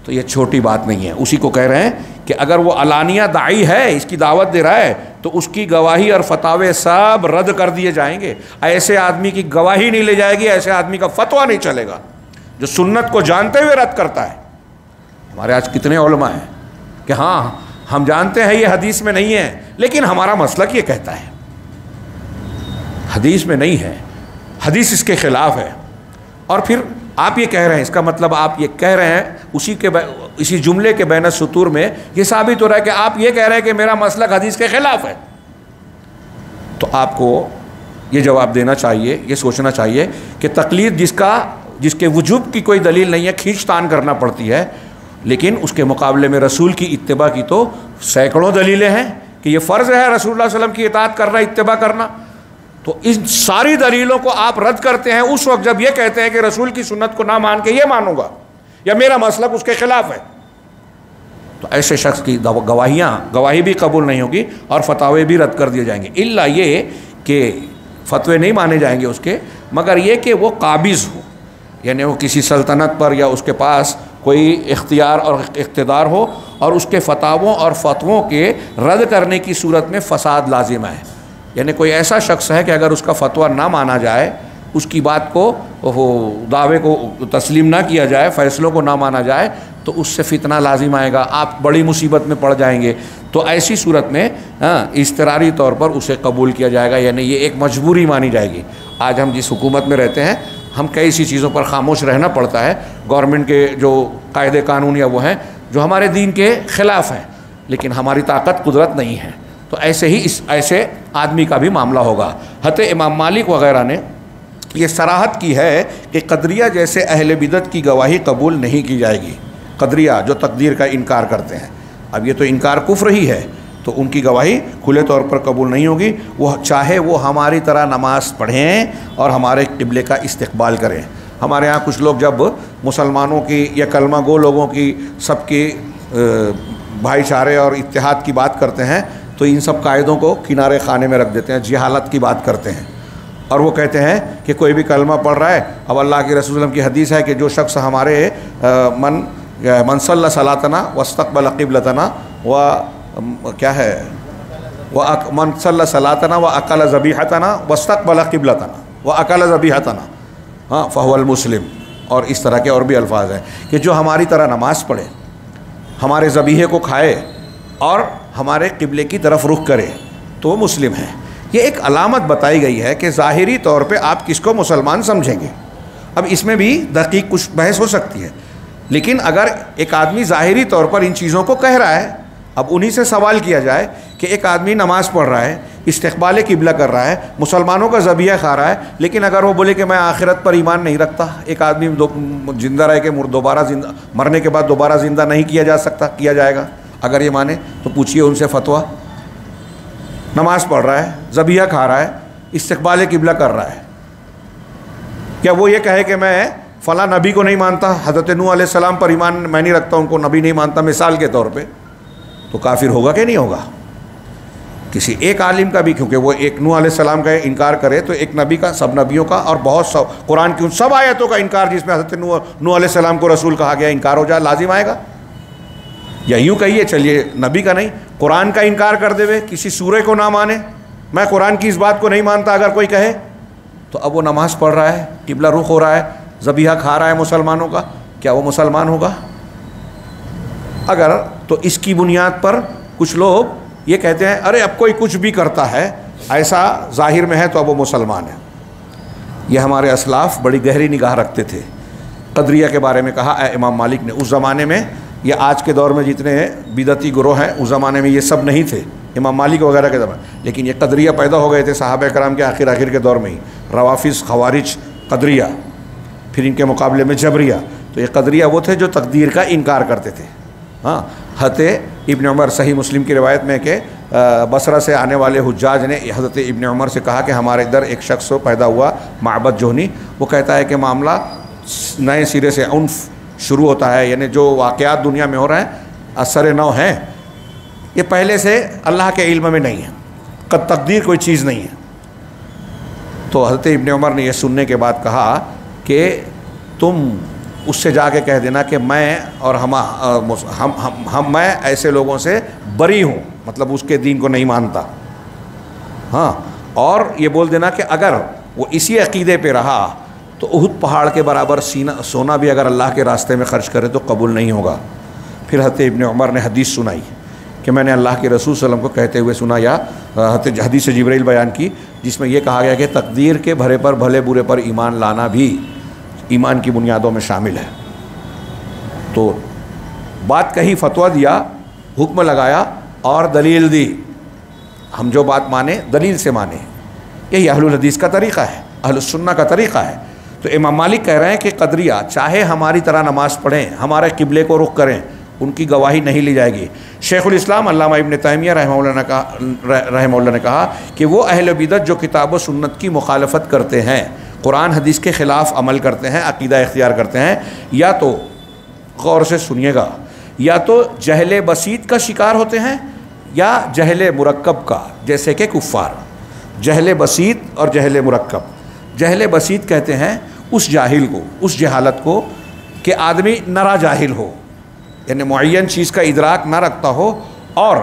تو یہ چھوٹی بات نہیں ہے۔ اسی کو کہہ رہے ہیں کہ اگر وہ علانیہ داعی ہے، اس کی دعوت دے رہا ہے، تو اس کی گواہی اور فتاوے سب رد کر دیے جائیں گے۔ ایسے آدمی کی گواہی نہیں لے جائے گی، ایسے آدمی کا فتویٰ نہیں چلے گا جو سنت کو جانتے ہوئے رد کرتا ہے۔ ہمارے آج کتنے علماء ہیں کہ ہاں ہم جانتے ہیں یہ حدیث میں نہیں ہے، لیکن ہمارا مسلک یہ کہتا ہے، حدیث میں نہیں ہے، حدیث اس کے خلاف ہے۔ اور پھر آپ یہ کہہ رہے ہیں، اس کا مطلب آپ یہ کہہ رہے ہیں اسی جملے کے بین السطور میں یہ ثابت ہو رہا ہے کہ آپ یہ کہہ رہے ہیں کہ میرا مسلک حدیث کے خلاف ہے۔ تو آپ کو یہ جواب دینا چاہیے، یہ سوچنا چاہیے کہ تقلید جس کے وجوب کی کوئی دلیل نہیں ہے، کھینچ تان کرنا پڑتی ہے، لیکن اس کے مقابلے میں رسول کی اتباع کی تو سینکڑوں دلیلیں ہیں کہ یہ فرض ہے رسول اللہ صلی اللہ علیہ وسلم کی اطاعت کرنا، اتباع کرنا۔ تو ان ساری دلیلوں کو آپ رد کرتے ہیں اس وقت جب یہ کہتے ہیں کہ رسول کی سنت کو نہ مان کے یہ مانوں گا یا میرا مسلک اس کے خلاف ہے۔ تو ایسے شخص کی گواہی بھی قبول نہیں ہوگی اور فتاوے بھی رد کر دیے جائیں گے، الا یہ کہ فتوے نہیں مانے جائیں گے اس کے، مگر یہ کہ وہ قابض ہو، یعنی وہ کسی سلطنت پر یا اس کے پاس کوئی اختیار اور اقتدار ہو، اور اس کے فتاووں اور فتووں کے رد کرنے کی صورت میں فساد لازم ہے۔ یعنی کوئی ایسا شخص ہے کہ اگر اس کا فتویٰ نہ مانا جائے، اس کی بات کو دعوے کو تسلیم نہ کیا جائے، فیصلوں کو نہ مانا جائے، تو اس سے فتنہ لازم آئے گا، آپ بڑی مصیبت میں پڑ جائیں گے۔ تو ایسی صورت میں اضطراری طور پر اسے قبول کیا جائے گا، یعنی یہ ایک مجبوری مانی جائے گی۔ آج ہم جس حکومت میں رہتے ہیں، ہم کئی سی چیزوں پر خاموش رہنا پڑتا ہے، گورنمنٹ کے جو قاعدے قانون یا وہ ہیں جو ہمارے دین کے خلاف ہیں، لیکن ہماری طاقت قدرت نہیں ہے۔ تو ایسے ہی ایسے آدمی کا بھی معاملہ ہوگا۔ حتی امام مالک وغیرہ نے یہ صراحت کی ہے کہ قدریہ جیسے اہل بدعت کی گواہی قبول نہیں کی جائے گی۔ قدریہ جو تقدیر کا انکار کرتے ہیں، اب یہ تو انکار کفر ہی ہے، تو ان کی گواہی کھلے طور پر قبول نہیں ہوگی، وہ چاہے وہ ہماری طرح نماز پڑھیں اور ہمارے قبلے کا استقبال کریں۔ ہمارے ہاں کچھ لوگ جب مسلمانوں کی یا کلمہ گو لوگوں کی سب کی بھائی چارے اور اتحاد کی بات کرتے ہیں، تو ان سب قاعدوں کو کنارے خانے میں رکھ دیتے ہیں، جہالت کی بات کرتے ہیں، اور وہ کہتے ہیں کہ کوئی بھی کلمہ پڑھ رہا ہے، اب اللہ کے رسول صلی اللہ علیہ وسلم کی حدیث ہے کہ جو شخص ہمارے من صلی صلاتنا واستقبل قبلتنا و کیا ہے من صلی صلاتنا واکل ذبیحتنا واستقبل قبلتنا واکل ذبیحتنا ہاں فهو المسلم، اور اس طرح کے اور بھی الفاظ ہیں کہ جو ہماری طرح نماز پڑھے، ہمارے ذبیحے کو کھائے اور ہمارے قبلے کی طرف رخ کرے تو وہ مسلم ہے۔ یہ ایک علامت بتائی گئی ہے کہ ظاہری طور پہ آپ کس کو مسلمان سمجھیں گے۔ اب اس میں بھی دقیق کچھ بحث ہو سکتی ہے، لیکن اگر ایک آدمی ظاہری طور پر ان چیزوں کو کہہ رہا ہے، اب انہی سے سوال کیا جائے کہ ایک آدمی نماز پڑھ رہا ہے، استقبال قبلہ کر رہا ہے، مسلمانوں کا ذبیحہ کھا رہا ہے، لیکن اگر وہ بولے کہ میں آخرت پر ایمان نہیں رکھتا، ایک آدمی زندہ رہ کے دوبارہ زندہ مرنے کے بعد دوبارہ زندہ نہیں کیا جا سکتا، کیا جائے گا، اگر یہ مانے تو پوچھئے ان سے فتویٰ۔ نماز پڑھ رہا ہے، ذبیحہ کھا رہا ہے، استقبال قبلہ کر رہا ہے، کیا وہ یہ کہے کہ میں فلاں نبی کو نہیں مانتا، حضرت نوح علیہ السلام پر ایمان میں نہیں رکھتا، ان کو نبی نہیں مانتا مثال کے طور پہ، تو کافر ہوگا کہ نہیں ہوگا؟ کسی ایک عالم کا بھی، کیونکہ وہ ایک نوح علیہ السلام کا انکار کرے تو ایک نبی کا، سب نبیوں کا اور بہت قرآن کی ان سب آیتوں کا انکار جس میں حضرت نوح علیہ السلام کو رسول کہا گیا انکار ہو جائے، لازم آئے گا؟ یا یوں کہیے چلیے نبی کا نہیں، قرآن کا انکار کر دے وے، کسی سورہ کو نہ مانے، میں قرآن کی اس بات کو نہیں مانتا اگر کوئی کہے، تو اب وہ نماز پڑھ رہا ہے، قبلہ رخ ہو رہا ہے، ذبیحہ کھا رہا ہے مسلمانوں کا، کیا وہ مسلمان ہوگا؟ اگر تو اس کی بنیاد پر کچھ لوگ یہ کہتے ہیں ارے اب کوئی کچھ بھی کرتا ہے ایسا ظاہر میں ہے تو اب وہ مسلمان ہے۔ یہ ہمارے اسلاف بڑی گہری نگاہ رکھتے تھے۔ قدریہ کے بارے میں کہا امام مالک نے، اس زمانے میں یہ آج کے دور میں جتنے بدعتی گروہ ہیں اس زمانے میں یہ سب نہیں تھے، امام مالک وغیرہ کے زمانے، لیکن یہ قدریہ پیدا ہو گئے تھے صحابہ کرام کے آخر کے دور میں ہی، روافظ، خوارج، قدریہ، پھر ان کے مقابلے میں جبریہ۔ تو یہ قدریہ وہ تھے جو تقدیر کا انکار کرتے تھے۔ ہاں، حضرت ابن عمر، صحیح مسلم کی روایت میں کہ بصرہ سے آنے والے حجاج نے حضرت ابن عمر سے کہا کہ ہمارے ادھر ایک شخص پیدا ہوا معبد جوہنی، وہ کہتا ہے کہ معاملہ نئے سرے سے عنف شروع ہوتا ہے، یعنی جو واقعات دنیا میں ہو رہے ہیں اثر نو ہیں، یہ پہلے سے اللہ کے علم میں نہیں ہے، تقدیر کوئی چیز نہیں ہے۔ تو حضرت ابن عمر نے یہ سننے کے بعد کہا کہ تم اس سے جا کے کہہ دینا کہ میں اور میں ایسے لوگوں سے بری ہوں، مطلب اس کے دین کو نہیں مانتا، ہاں، اور یہ بول دینا کہ اگر وہ اسی عقیدے پہ رہا تو احد پہاڑ کے برابر سونا بھی اگر اللہ کے راستے میں خرچ کرے تو قبول نہیں ہوگا۔ پھر حضرت ابن عمر نے حدیث سنائی کہ میں نے اللہ کے رسول صلی اللہ علیہ وسلم کو کہتے ہوئے سنا، یا حدیث جبرائیل بیان کی جس میں یہ کہا گیا کہ تقدیر کے بھرے پر بھلے برے پر ایمان لانا بھی ایمان کی بنیادوں میں شامل ہے۔ تو بات کہی، فتویٰ دیا، حکم لگایا اور دلیل دی، ہم جو بات مانیں دلیل سے مانیں، یہی اہل الحدیث کا طریقہ ہے، اہل السنہ کا طریقہ ہے۔ تو امام مالک کہہ رہے ہیں کہ قدریہ چاہے ہماری طرح نماز پڑھیں، ہمارے قبلے کو رخ کریں، ان کی گواہی نہیں لی جائے گی۔ شیخ الاسلام علامہ ابن تیمیہ رحمہ اللہ نے کہا کہ وہ اہل بدعت جو کتاب و سنت کی مخالفت کرتے ہیں، قرآن حدیث کے خلاف عمل کرتے ہیں، عقیدہ اختیار کرتے ہیں، یا تو غور سے سنیے گا، یا تو جہل بسیط کا شکار ہوتے ہیں یا جہل مرکب کا، جیسے کہ کفار۔ جہل بسیط اور جہل مرکب، جہل بسیط کہتے ہیں اس جاہل کو، اس جہالت کو کہ آدمی نرا جاہل ہو، یعنی معین چیز کا ادراک نہ رکھتا ہو اور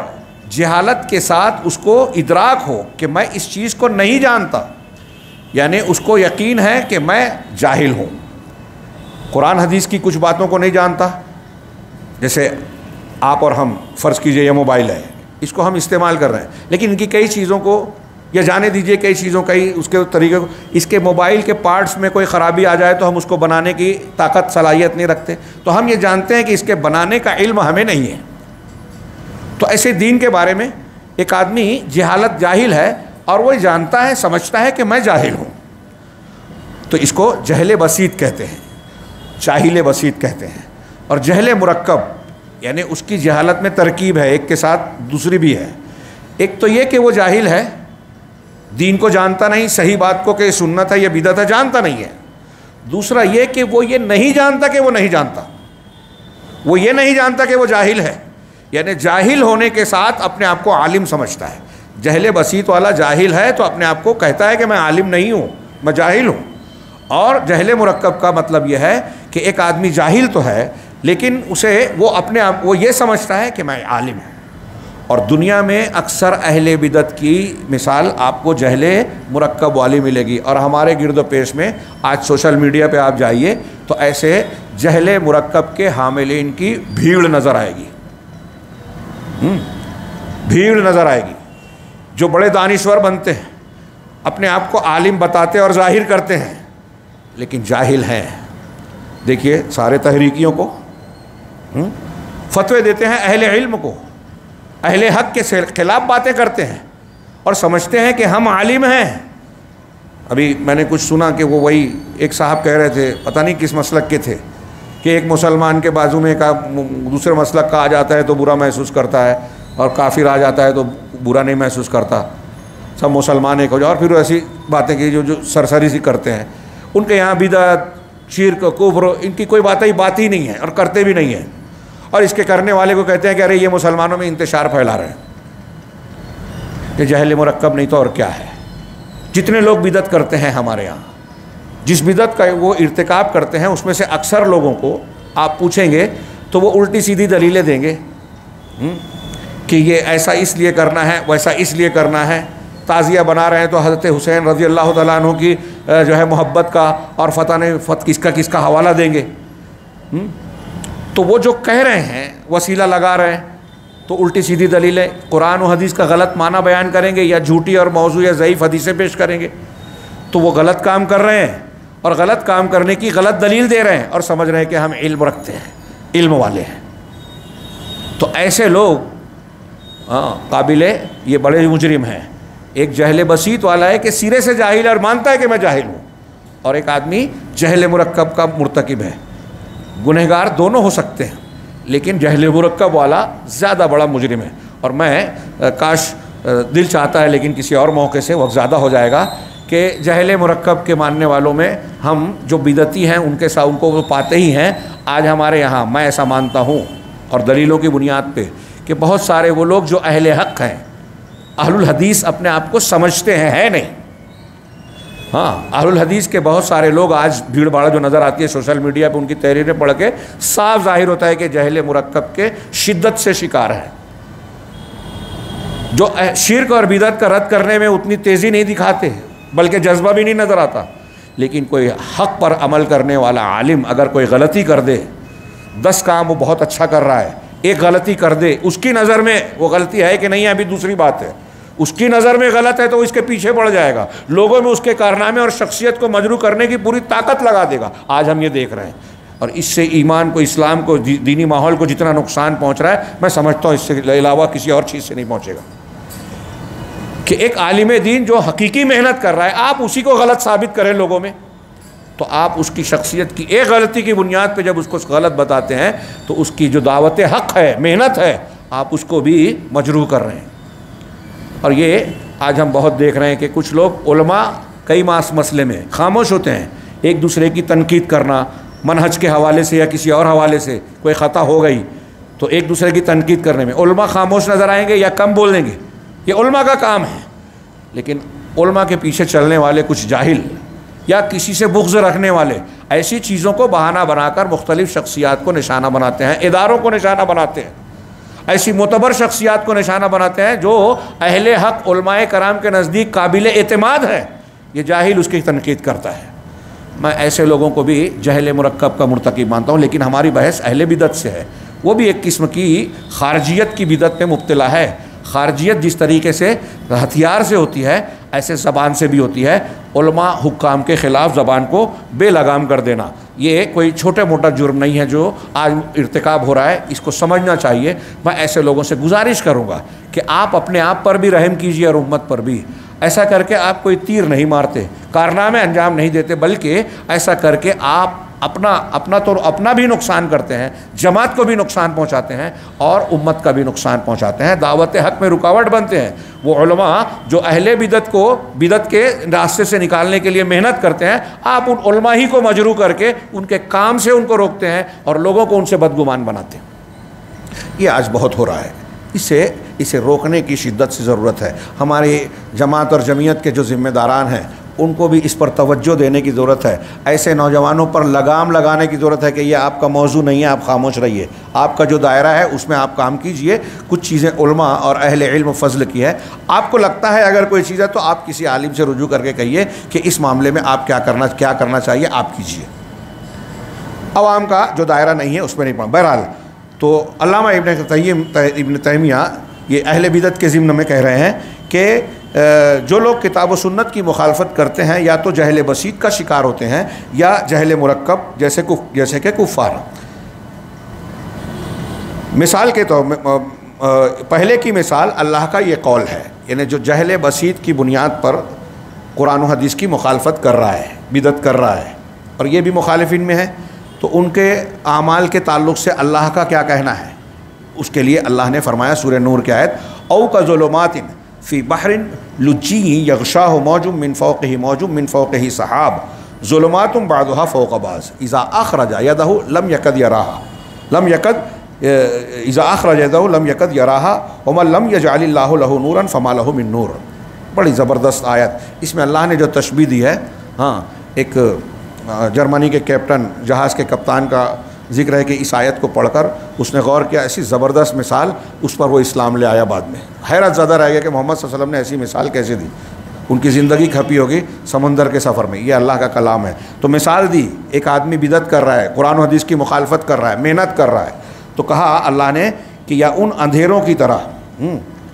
جہالت کے ساتھ اس کو ادراک ہو کہ میں اس چیز کو نہیں جانتا، یعنی اس کو یقین ہے کہ میں جاہل ہوں، قرآن حدیث کی کچھ باتوں کو نہیں جانتا۔ جیسے آپ اور ہم، فرض کیجئے یہ موبائل ہے، اس کو ہم استعمال کر رہے ہیں، لیکن ان کی کئی چیزوں کو، یا جانے دیجئے کئی چیزوں کئی اس کے طریقے کو، اس کے موبائل کے پارٹس میں کوئی خرابی آ جائے تو ہم اس کو بنانے کی طاقت صلاحیت نہیں رکھتے، تو ہم یہ جانتے ہیں کہ اس کے بنانے کا علم ہمیں نہیں ہے۔ تو ایسے دین کے بارے میں ایک آدمی جہالت جاہل ہے اور وہ جانتا ہے، سمجھتا ہے کہ میں جاہل ہوں، تو اس کو جہل بسیط کہتے ہیں، جاہل بسیط کہتے ہیں۔ اور جہل مرکب یعنی اس کی جہالت میں ترکیب ہے، ایک کے ساتھ دوسری بھی ہے۔ ایک تو یہ کہ وہ جاہل ہے، دین کو جانتا نہیں، صحیح بات کو کہ سنت ہے یا بدعت ہے جانتا نہیں ہے۔ دوسرا یہ کہ وہ یہ نہیں جانتا کہ وہ نہیں جانتا، وہ یہ نہیں جانتا کہ وہ جاہل ہے، یعنی جاہل ہونے کے ساتھ اپنے آپ کو عالم سمجھتا ہے۔ جہل بسیط والا جاہل ہے تو اپنے آپ کو کہتا ہے کہ میں عالم نہیں ہوں، میں جاہل ہوں. اور جہل مرکب کا مطلب یہ ہے کہ ایک آدمی جاہل تو ہے لیکن اسے وہ اپنے آپ وہ یہ سمجھتا ہے کہ میں عالم ہوں. اور دنیا میں اکثر اہل بدعت کی مثال آپ کو جہل مرکب والی ملے گی. اور ہمارے گرد و پیش میں آج سوشل میڈیا پہ آپ جائیے تو ایسے جہل مرکب کے حاملین کی بھیڑ نظر آئے گی. بھیڑ نظر آئے گی جو بڑے دانشور بنتے ہیں، اپنے آپ کو عالم بتاتے اور ظاہر کرتے ہیں لیکن جاہل ہیں. دیکھیے سارے تحریکیوں کو فتوے دیتے ہیں، اہل علم کو، اہل حق کے خلاف باتیں کرتے ہیں اور سمجھتے ہیں کہ ہم عالم ہیں. ابھی میں نے کچھ سنا کہ وہ وہی ایک صاحب کہہ رہے تھے، پتہ نہیں کس مسلک کے تھے، کہ ایک مسلمان کے بازو میں دوسرے مسلک کا آ جاتا ہے تو برا محسوس کرتا ہے اور کافر آ جاتا ہے تو برا نہیں محسوس کرتا، سب مسلمان ایک ہو جائے. اور پھر ایسی باتیں کی جو سرسری سی کرتے ہیں. ان کے یہاں بدعت، شرک، کفر، ان کی کوئی بات ہی نہیں ہے اور کرتے بھی نہیں ہیں. اور اس کے کرنے والے کو کہتے ہیں کہ ارے یہ مسلمانوں میں انتشار پھیلا رہے ہیں. یہ جہل مرکب نہیں تو اور کیا ہے. جتنے لوگ بدعت کرتے ہیں ہمارے یہاں، جس بدعت کا وہ ارتکاب کرتے ہیں اس میں سے اکثر لوگوں کو آپ پوچھیں گے تو وہ الٹی سیدھی دلیلیں دیں گے کہ یہ ایسا اس لیے کرنا ہے، ویسا اس لیے کرنا ہے. تعزیہ بنا رہے ہیں تو حضرت حسین رضی اللہ تعالیٰ عنہ کی جو ہے محبت کا اور کس کا حوالہ دیں گے. تو وہ جو کہہ رہے ہیں وسیلہ لگا رہے ہیں تو الٹی سیدھی دلیلیں، قرآن و حدیث کا غلط معنی بیان کریں گے یا جھوٹی اور موضوع یا ضعیف حدیثیں پیش کریں گے. تو وہ غلط کام کر رہے ہیں اور غلط کام کرنے کی غلط دلیل دے رہے ہیں اور سمجھ رہے ہیں کہ ہم علم رکھتے ہیں، علم والے ہیں. تو ایسے لوگ قابل یہ بڑے مجرم ہیں. ایک جہل بسیط والا ہے کہ سرے سے جاہل اور مانتا ہے کہ میں جاہل ہوں، اور ایک آدمی جہل مرکب کا مرتکب ہے. گنہگار دونوں ہو سکتے ہیں لیکن جہل مرکب والا زیادہ بڑا مجرم ہے. اور میں کاش دل چاہتا ہے لیکن کسی اور موقع سے وقت زیادہ ہو جائے گا کہ جہل مرکب کے ماننے والوں میں ہم جو بدعتی ہیں ان کے ساتھ ان کو وہ پاتے ہی ہیں. آج ہمارے یہاں میں ایسا مانتا ہوں اور دلیلوں کی بنیاد پہ کہ بہت سارے وہ لوگ جو اہل حق ہیں، اہل الحدیث اپنے آپ کو سمجھتے ہیں، ہے نہیں. اہل الحدیث کے بہت سارے لوگ آج بھیڑ بھاڑ جو نظر آتی ہے سوشل میڈیا پہ، ان کی تحریریں پڑھ کے صاف ظاہر ہوتا ہے کہ جہل مرکب کے شدت سے شکار ہے. جو شرک اور بدعت کا رد کرنے میں اتنی تیزی نہیں دکھاتے بلکہ جذبہ بھی نہیں نظر آتا، لیکن کوئی حق پر عمل کرنے والا عالم اگر کوئی غلطی کر دے، 10 کام وہ بہت اچھا کر رہا ہے، ایک غلطی کر دے، اس کی نظر میں وہ غلطی ہے کہ نہیں ہے ابھی دوسری بات ہے، اس کی نظر میں غلط ہے تو اس کے پیچھے پڑ جائے گا، لوگوں میں اس کے کارنامے اور شخصیت کو مجروح کرنے کی پوری طاقت لگا دے گا. آج ہم یہ دیکھ رہے ہیں اور اس سے ایمان کو، اسلام کو، دینی ماحول کو جتنا نقصان پہنچ رہا ہے میں سمجھتا ہوں اس سے علاوہ کسی اور چیز سے نہیں پہنچے گا. کہ ایک عالم دین جو حقیقی محنت کر رہا ہے آپ اسی کو غلط ثابت کریں لوگوں میں، تو آپ اس کی شخصیت کی ایک غلطی کی بنیاد پہ جب اس کو غلط بتاتے ہیں تو اس کی جو دعوت حق ہے، محنت ہے، آپ اس کو بھی مجروح کر رہے ہیں. اور یہ آج ہم بہت دیکھ رہے ہیں کہ کچھ لوگ علماء کئی مسئلے میں خاموش ہوتے ہیں. ایک دوسرے کی تنقید کرنا، منہج کے حوالے سے یا کسی اور حوالے سے کوئی خطا ہو گئی تو ایک دوسرے کی تنقید کرنے میں علماء خاموش نظر آئیں گے یا کم بولیں گے. یہ علماء کا کام ہے، لیکن علماء کے پیچھے چلنے والے کچھ جاہل یا کسی سے بغض رکھنے والے ایسی چیزوں کو بہانہ بنا کر مختلف شخصیات کو نشانہ بناتے ہیں، اداروں کو نشانہ بناتے ہیں، ایسی معتبر شخصیات کو نشانہ بناتے ہیں جو اہل حق علماء کرام کے نزدیک قابل اعتماد ہے. یہ جاہل اس کی تنقید کرتا ہے. میں ایسے لوگوں کو بھی جہل مرکب کا مرتکب مانتا ہوں، لیکن ہماری بحث اہل بدعت سے ہے. وہ بھی ایک قسم کی خارجیت کی بدعت میں مبتلا ہے. خارجیت جس طریقے سے ہتھیار سے ہوتی ہے ایسے زبان سے بھی ہوتی ہے. علماء حکام کے خلاف زبان کو بے لگام کر دینا یہ کوئی چھوٹا موٹا جرم نہیں ہے جو آج ارتکاب ہو رہا ہے، اس کو سمجھنا چاہیے. میں ایسے لوگوں سے گزارش کروں گا کہ آپ اپنے آپ پر بھی رحم کیجیے اور امت پر بھی. ایسا کر کے آپ کوئی تیر نہیں مارتے، کارنامے انجام نہیں دیتے، بلکہ ایسا کر کے آپ اپنا بھی نقصان کرتے ہیں، جماعت کو بھی نقصان پہنچاتے ہیں اور امت کا بھی نقصان پہنچاتے ہیں، دعوت حق میں رکاوٹ بنتے ہیں. وہ علماء جو اہل بدعت کو بدعت کے راستے سے نکالنے کے لیے محنت کرتے ہیں، آپ ان علماء ہی کو مجروح کر کے ان کے کام سے ان کو روکتے ہیں اور لوگوں کو ان سے بدگمان بناتے ہیں. یہ آج بہت ہو رہا ہے. اس سے اسے روکنے کی شدت سے ضرورت ہے۔ ہماری جماعت اور جمعیت کے جو ذمہ داران ہیں ان کو بھی اس پر توجہ دینے کی ضرورت ہے، ایسے نوجوانوں پر لگام لگانے کی ضرورت ہے کہ یہ آپ کا موضوع نہیں ہے، آپ خاموش رہیے، آپ کا جو دائرہ ہے اس میں آپ کام کیجئے۔ کچھ چیزیں علماء اور اہل علم و فضل کی ہے، آپ کو لگتا ہے اگر کوئی چیز ہے تو آپ کسی عالم سے رجوع کر کے کہیے کہ اس معاملے میں آپ کیا کرنا چاہیے، آپ کیجئے۔ عوام کا جو دائرہ نہیں ہے اس میں نہیں پڑھا۔ بہرحال تو علامہ ابن تیمیہ یہ اہل بدعت کے ضمن میں کہہ رہے ہیں کہ جو لوگ کتاب و سنت کی مخالفت کرتے ہیں یا تو جہل بسیط کا شکار ہوتے ہیں یا جہل مرکب جیسے کہ کفار۔ مثال کے طور میں پہلے کی مثال اللہ کا یہ قول ہے، یعنی جو جہل بسیط کی بنیاد پر قرآن و حدیث کی مخالفت کر رہا ہے، بدعت کر رہا ہے، اور یہ بھی مخالفین میں ہے، تو ان کے اعمال کے تعلق سے اللہ کا کیا کہنا ہے؟ اس کے لیے اللہ نے فرمایا سورہ نور کی آیت او کظلمات فی بحر لجی یغشاہ موج من فوقہ موج من فوقہ سحاب ظلمات بعضها فوق بعض اذا اخرج یدہ لم یکد یراها ومن لم یجعل اللہ لہ نورا فما لہ من نور۔ بڑی زبردست آیت، اس میں اللہ نے جو تشبیہ دی ہے، ایک جرمنی کے کیپٹن، جہاز کے کپتان کا ذکر ہے کہ اس آیت کو پڑھ کر اس نے غور کیا، ایسی زبردست مثال، اس پر وہ اسلام لے آیا بعد میں۔ حیرت زدہ رہ گیا کہ محمد صلی اللہ علیہ وسلم نے ایسی مثال کیسے دی، ان کی زندگی کھپی ہوگی سمندر کے سفر میں، یہ اللہ کا کلام ہے۔ تو مثال دی، ایک آدمی بدعت کر رہا ہے، قرآن و حدیث کی مخالفت کر رہا ہے، محنت کر رہا ہے، تو کہا اللہ نے کہ یا ان اندھیروں کی طرح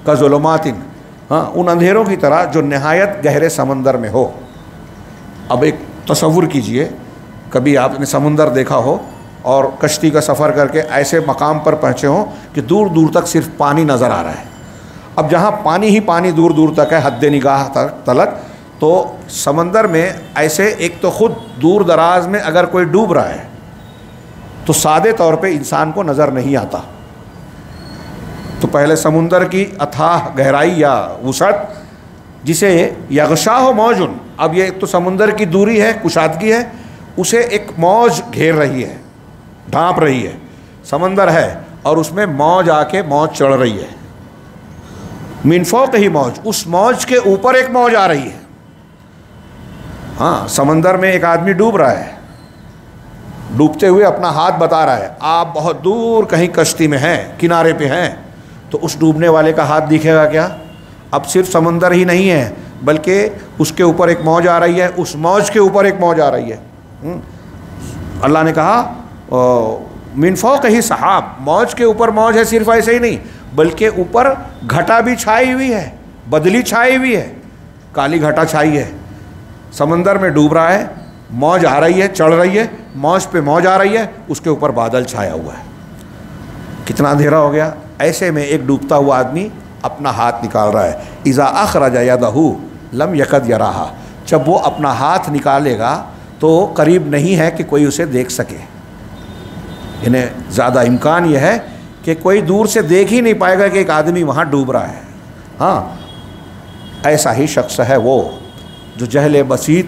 کظلمات، ان اندھیروں کی طرح جو نہایت گہرے سمندر میں ہو۔ اب ایک تصور کیجئے، کبھی آپ نے سمندر دیکھا ہو اور کشتی کا سفر کر کے ایسے مقام پر پہنچے ہوں کہ دور دور تک صرف پانی نظر آ رہا ہے۔ اب جہاں پانی ہی پانی دور دور تک ہے، حد نگاہ تلک، تو سمندر میں ایسے ایک تو خود دور دراز میں اگر کوئی ڈوب رہا ہے تو سادے طور پہ انسان کو نظر نہیں آتا، تو پہلے سمندر کی اتھاہ گہرائی یا وسعت جسے یغشاہ موجن، اب یہ تو سمندر کی دوری ہے، کشادگی ہے، اسے ایک موج گھیر رہی ہے، ڈھانپ رہی ہے، سمندر ہے اور اس میں موج آ کے موج چڑھ رہی ہے، من فوق ہی موج، اس موج کے اوپر ایک موج آ رہی ہے۔ سمندر میں ایک آدمی ڈوب رہا ہے، ڈوبتے ہوئے اپنا ہاتھ بتا رہا ہے، آپ بہت دور کہیں کشتی میں ہیں، کنارے پہ ہیں، تو اس ڈوبنے والے کا ہاتھ دکھے گا کیا؟ اب صرف سمندر ہی نہیں ہے بلکہ اس کے اوپر ایک موج آ رہی ہے، اس موج کے اوپر ایک موج آ رہی ہے۔ اللہ نے کہا من فوق ہی سحاب، موج کے اوپر موج ہے، صرف ایسے ہی نہیں بلکہ اوپر گھٹا بھی چھائی ہوئی ہے، بدلی چھائی ہوئی ہے، کالی گھٹا چھائی ہے، سمندر میں ڈوب رہا ہے، موج آ رہی ہے، چڑھ رہی ہے، موج پہ موج آ رہی ہے، اس کے اوپر بادل چھایا ہوا ہے، کتنا اندھیرا ہو گیا۔ ایسے میں ایک ڈوبتا ہوا آدمی اپنا ہاتھ نکال رہا ہے، اذا اخرج یدہ لم یکد یراہا، جب وہ اپنا ہاتھ نکالے گا تو قریب نہیں ہے کہ کوئی اسے دیکھ سکے، یعنی زیادہ امکان یہ ہے کہ کوئی دور سے دیکھ ہی نہیں پائے گا کہ ایک آدمی وہاں ڈوب رہا ہے۔ ایسا ہی شخص ہے وہ جو جہل بسیط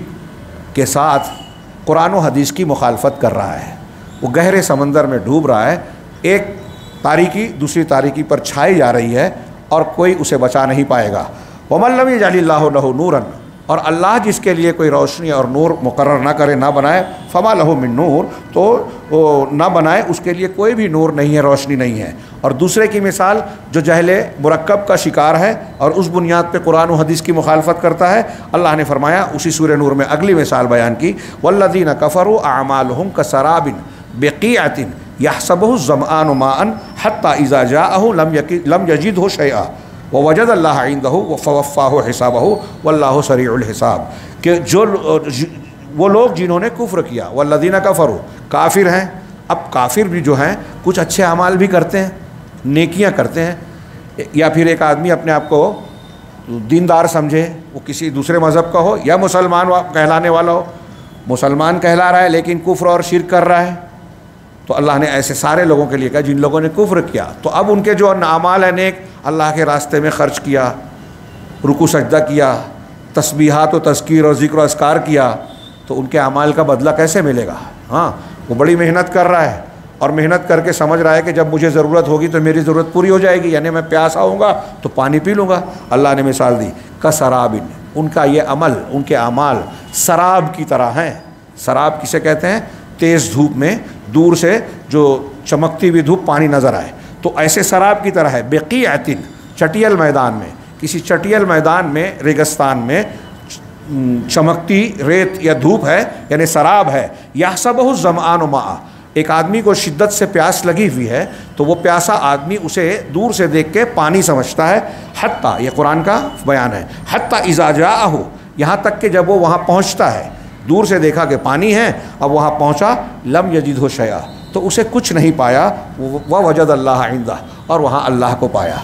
کے ساتھ قرآن و حدیث کی مخالفت کر رہا ہے، وہ گہرے سمندر میں ڈوب رہا ہے، ایک تاریکی دوسری تاریکی پر چھائی جا رہی ہے اور کوئی اسے بچا نہیں پائے گا۔ وَمَن لَّمْ يَجْعَلِ اللَّهُ لَهُ نُورًا، اور اللہ جس کے لیے کوئی روشنی اور نور مقرر نہ کرے، نہ بنائے، فما لہ من نور، تو نہ بنائے، اس کے لیے کوئی بھی نور نہیں ہے، روشنی نہیں ہے۔ اور دوسرے کی مثال جو جہل مرکب کا شکار ہے اور اس بنیاد پہ قرآن و حدیث کی مخالفت کرتا ہے، اللہ نے فرمایا اسی سورہ نور میں اگلی مثال بیان کی، والذین کفروا اعمالہم کسراب بقیعۃ یحسبہ الظمآن ماء حتی اذا جاءہ لم یجدہ شیئا ووجد اللہ عندہ فوفاہ حسابہ واللہ سریع الحساب، کہ جو وہ لوگ جنہوں نے کفر کیا، والذین کفروا، کافر ہیں، اب کافر بھی جو ہیں کچھ اچھے اعمال بھی کرتے ہیں، نیکیاں کرتے ہیں، یا پھر ایک آدمی اپنے آپ کو دیندار سمجھے، وہ کسی دوسرے مذہب کا ہو یا مسلمان کہلانے والا ہو، مسلمان کہلا رہا ہے لیکن کفر اور شرک کر رہا ہے، تو اللہ نے ایسے سارے لوگوں کے لیے کہا جن لوگوں نے کفر کیا، تو اب ان کے جو اعمال ہیں نیک، اللہ کے راستے میں خرچ کیا، رکوع سجدہ کیا، تسبیحات و تذکیر اور ذکر و اذکار کیا، تو ان کے اعمال کا بدلہ کیسے ملے گا؟ وہ بڑی محنت کر رہا ہے اور محنت کر کے سمجھ رہا ہے کہ جب مجھے ضرورت ہوگی تو میری ضرورت پوری ہو جائے گی، یعنی میں پیاسا ہوں گا تو پانی پی لوں گا۔ اللہ نے مثال دی کسراب، ان کا یہ عمل، ان کے اعمال سراب کی طرح ہیں۔ سراب کسے کہتے ہیں؟ تیز دھوپ میں دور سے جو چمکتی ہوئی دھوپ پانی نظر آئے، تو ایسے سراب کی طرح ہے۔ بقیعۃ، چٹیل میدان میں، کسی چٹیل میدان میں، ریگستان میں چمکتی ریت یا دھوپ ہے، یعنی سراب ہے۔ یحسبہ الظمآن ماء، ایک آدمی کو شدت سے پیاس لگی ہوئی ہے تو وہ پیاسا آدمی اسے دور سے دیکھ کے پانی سمجھتا ہے۔ حتیٰ، یہ قرآن کا بیان ہے، حتیٰ اذا جاءہ، یہاں تک کہ جب وہ وہاں پہنچتا ہے، دور سے دیکھا کہ پانی ہے، اب وہاں پہنچا، لم یجدہ شیئا، تو اسے کچھ نہیں پایا، ووجد اللہ عندہ، اور وہاں اللہ کو پایا۔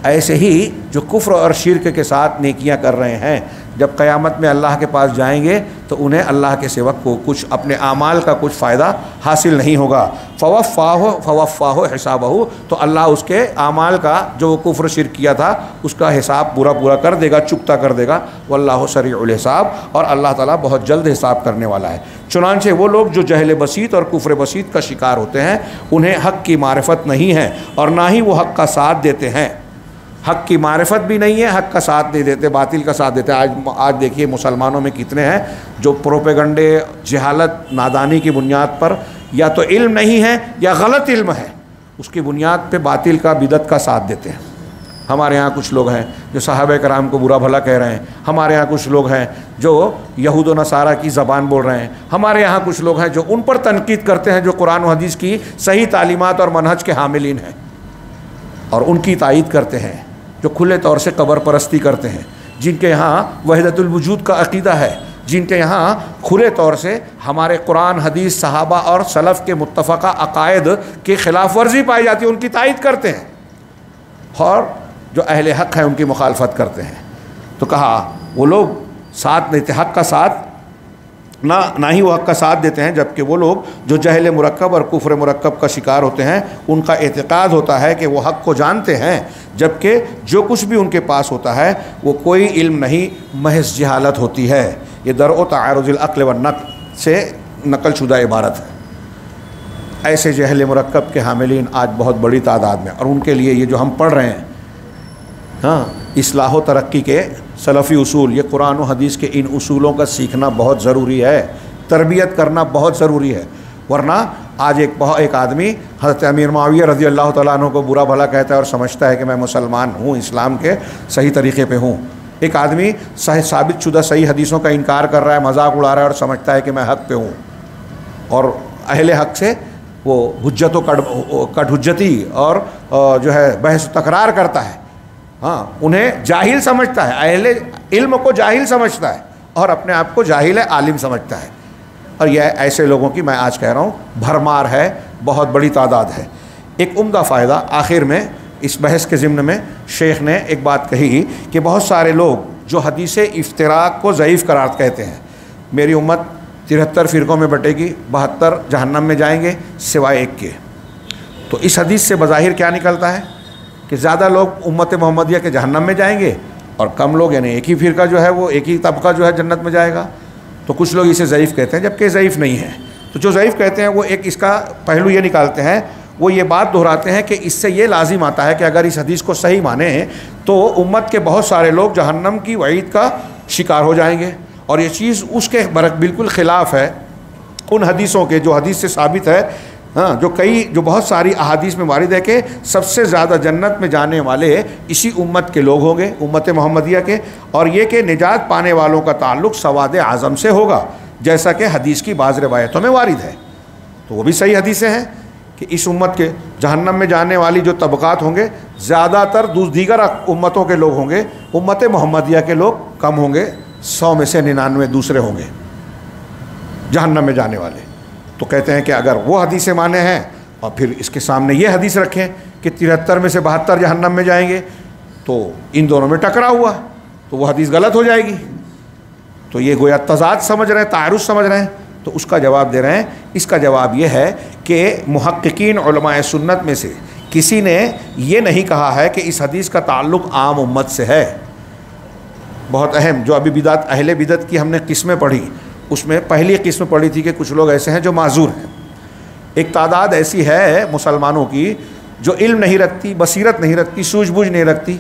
ایسے ہی جو کفر اور شرک کے ساتھ نیکیاں کر رہے ہیں، جب قیامت میں اللہ کے پاس جائیں گے تو انہیں اللہ کے سوا کو کچھ اپنے اعمال کا کچھ فائدہ حاصل نہیں ہوگا۔ فوفاہ حسابہ، تو اللہ اس کے اعمال کا جو وہ کفر شرک کیا تھا اس کا حساب پورا کر دے گا، چکتا کر دے گا۔ واللہ سریع الحساب، اور اللہ تعالیٰ بہت جلد حساب کرنے والا ہے۔ چنانچہ وہ لوگ جو جہل بسیط اور کفر بسیط کا شکار ہوتے ہیں، انہیں حق کی معرفت نہیں ہے اور نہ ہی وہ حق کا ساتھ دیتے ہیں۔ حق کی معرفت بھی نہیں ہے، حق کا ساتھ نہیں دیتے، باطل کا ساتھ دیتے۔ آج دیکھیے مسلمانوں میں کتنے ہیں جو پروپیگنڈے، جہالت، نادانی کی بنیاد پر، یا تو علم نہیں ہے یا غلط علم ہے، اس کی بنیاد پہ باطل کا، بدعت کا ساتھ دیتے ہیں۔ ہمارے ہاں کچھ لوگ ہیں جو صحابہ کرام کو برا بھلا کہہ رہے ہیں، ہمارے ہاں کچھ لوگ ہیں جو یہود و نصارہ کی زبان بول رہے ہیں، ہمارے یہاں کچھ لوگ ہیں جو ان پر تنقید کرتے ہیں جو قرآن و حدیث کی صحیح تعلیمات اور منہج کے حاملین ہیں، اور ان کی تائید کرتے ہیں، جو کھلے طور سے قبر پرستی کرتے ہیں، جن کے یہاں وحدت الوجود کا عقیدہ ہے، جن کے یہاں کھلے طور سے ہمارے قرآن، حدیث، صحابہ اور سلف کے متفقہ عقائد کی خلاف ورزی پائی جاتی ہے، ان کی تائید کرتے ہیں، اور جو اہل حق ہیں ان کی مخالفت کرتے ہیں۔ تو کہا وہ لوگ ساتھ دیتے، حق کا ساتھ نہ ہی وہ حق کا ساتھ دیتے ہیں، جبکہ وہ لوگ جو جہل مرکب اور کفر مرکب کا شکار ہوتے ہیں، ان کا اعتقاد ہوتا ہے کہ وہ حق کو جانتے ہیں، جبکہ جو کچھ بھی ان کے پاس ہوتا ہے وہ کوئی علم نہیں، محض جہالت ہوتی ہے۔ یہ درء تعارض العقل والنقل سے نقل شدہ عبارت ہے۔ ایسے جہل مرکب کے حاملین آج بہت بڑی تعداد میں، اور ان کے لیے یہ جو ہم پڑھ رہے ہیں، اصلاح و ترقی کے سلفی اصول، یہ قرآن و حدیث کے ان اصولوں کا سیکھنا بہت ضروری ہے، تربیت کرنا بہت ضروری ہے، ورنہ آج ایک آدمی حضرت امیر معاویہ رضی اللہ تعالیٰ عنہ کو برا بھلا کہتا ہے اور سمجھتا ہے کہ میں مسلمان ہوں، اسلام کے صحیح طریقے پہ ہوں۔ ایک آدمی ثابت شدہ صحیح حدیثوں کا انکار کر رہا ہے، مذاق اڑا رہا ہے اور سمجھتا ہے کہ میں حق پہ ہوں، اور اہل حق سے وہ حجت و کٹ حجتی اور جو ہے بحث و تکرار کرتا ہے، انہیں جاہل سمجھتا ہے، اہل علم کو جاہل سمجھتا ہے اور اپنے آپ کو جاہل عالم سمجھتا ہے، اور یہ ایسے لوگوں کی میں آج کہہ رہا ہوں بھرمار ہے، بہت بڑی تعداد ہے۔ ایک عمدہ فائدہ آخر میں اس بحث کے ضمن میں شیخ نے ایک بات کہی کہ بہت سارے لوگ جو حدیث افتراق کو ضعیف قرار کہتے ہیں، میری امت 73 فرقوں میں بٹے گی، 72 جہنم میں جائیں گے سوائے ایک کے، تو اس حدیث سے بظاہر کیا نکلتا ہے کہ زیادہ لوگ امت محمدیہ کے جہنم میں جائیں گے اور کم لوگ، یعنی ایک ہی فرقہ جو ہے وہ ایک ہی طبقہ جو ہے جنت میں جائے گا۔ تو کچھ لوگ اسے ضعیف کہتے ہیں جبکہ ضعیف نہیں ہے۔ تو جو ضعیف کہتے ہیں وہ ایک اس کا پہلو یہ نکالتے ہیں، وہ یہ بات دہراتے ہیں کہ اس سے یہ لازم آتا ہے کہ اگر اس حدیث کو صحیح مانیں تو امت کے بہت سارے لوگ جہنم کی وعید کا شکار ہو جائیں گے، اور یہ چیز اس کے بالکل خلاف ہے ان حدیثوں کے جو حدیث سے ثابت ہے، جو بہت ساری احادیث میں وارد ہے کہ سب سے زیادہ جنت میں جانے والے اسی امت کے لوگ ہوں گے، امت محمدیہ کے، اور یہ کہ نجات پانے والوں کا تعلق سواد اعظم سے ہوگا، جیسا کہ حدیث کی بعض روایتوں میں وارد ہے۔ تو وہ بھی صحیح حدیثیں ہیں کہ اس امت کے جہنم میں جانے والی جو طبقات ہوں گے، زیادہ تر دیگر امتوں کے لوگ ہوں گے، امت محمدیہ کے لوگ کم ہوں گے، 100 میں سے 99 دوسرے ہوں گے جہنم میں جانے والے۔ تو کہتے ہیں کہ اگر وہ حدیثیں مانے ہیں اور پھر اس کے سامنے یہ حدیث رکھیں کہ 73 میں سے 72 جہنم میں جائیں گے، تو ان دونوں میں ٹکرا ہوا تو وہ حدیث غلط ہو جائے گی۔ تو یہ گویا تضاد سمجھ رہے ہیں، تعارض سمجھ رہے ہیں۔ تو اس کا جواب دے رہے ہیں، اس کا جواب یہ ہے کہ محققین علماء سنت میں سے کسی نے یہ نہیں کہا ہے کہ اس حدیث کا تعلق عام امت سے ہے۔ بہت اہم، جو ابھی بدعت، اہل بدعت کی ہم نے قسمیں پڑھی، اس میں پہلی قسم پڑھی تھی کہ کچھ لوگ ایسے ہیں جو معذور ہیں، ایک تعداد ایسی ہے مسلمانوں کی جو علم نہیں رکھتی، بصیرت نہیں رکھتی، سوجھ بوجھ نہیں رکھتی،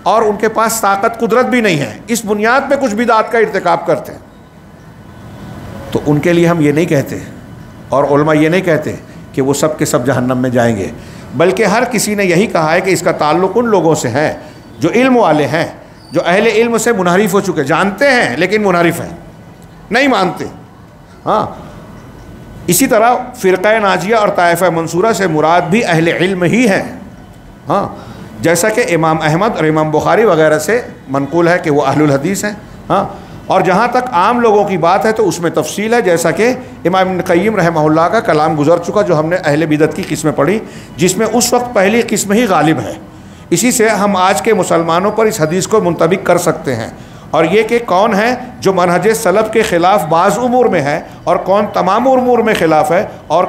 اور ان کے پاس طاقت قدرت بھی نہیں ہے، اس بنیاد پہ کچھ بدعات کا ارتکاب کرتے ہیں. تو ان کے لیے ہم یہ نہیں کہتے، اور علماء یہ نہیں کہتے کہ وہ سب کے سب جہنم میں جائیں گے، بلکہ ہر کسی نے یہی کہا ہے کہ اس کا تعلق ان لوگوں سے ہے جو علم والے ہیں، جو اہل علم سے منحرف ہو چکے، جانتے ہیں لیکن منحرف ہیں، نہیں مانتے. ہاں، اسی طرح فرقہ ناجیہ اور طائفہ منصورہ سے مراد بھی اہل علم ہی ہیں. ہاں، جیسا کہ امام احمد اور امام بخاری وغیرہ سے منقول ہے کہ وہ اہل الحدیث ہیں. ہاں، اور جہاں تک عام لوگوں کی بات ہے تو اس میں تفصیل ہے، جیسا کہ امام ابن قیم رحمہ اللہ کا کلام گزر چکا جو ہم نے اہل بدعت کی قسمیں پڑھی، جس میں اس وقت پہلی قسم ہی غالب ہے. اسی سے ہم آج کے مسلمانوں پر اس حدیث کو منطبق کر سکتے ہیں، اور یہ کہ کون ہے جو منہج سلف کے خلاف بعض امور میں ہے، اور کون تمام امور میں خلاف ہے، اور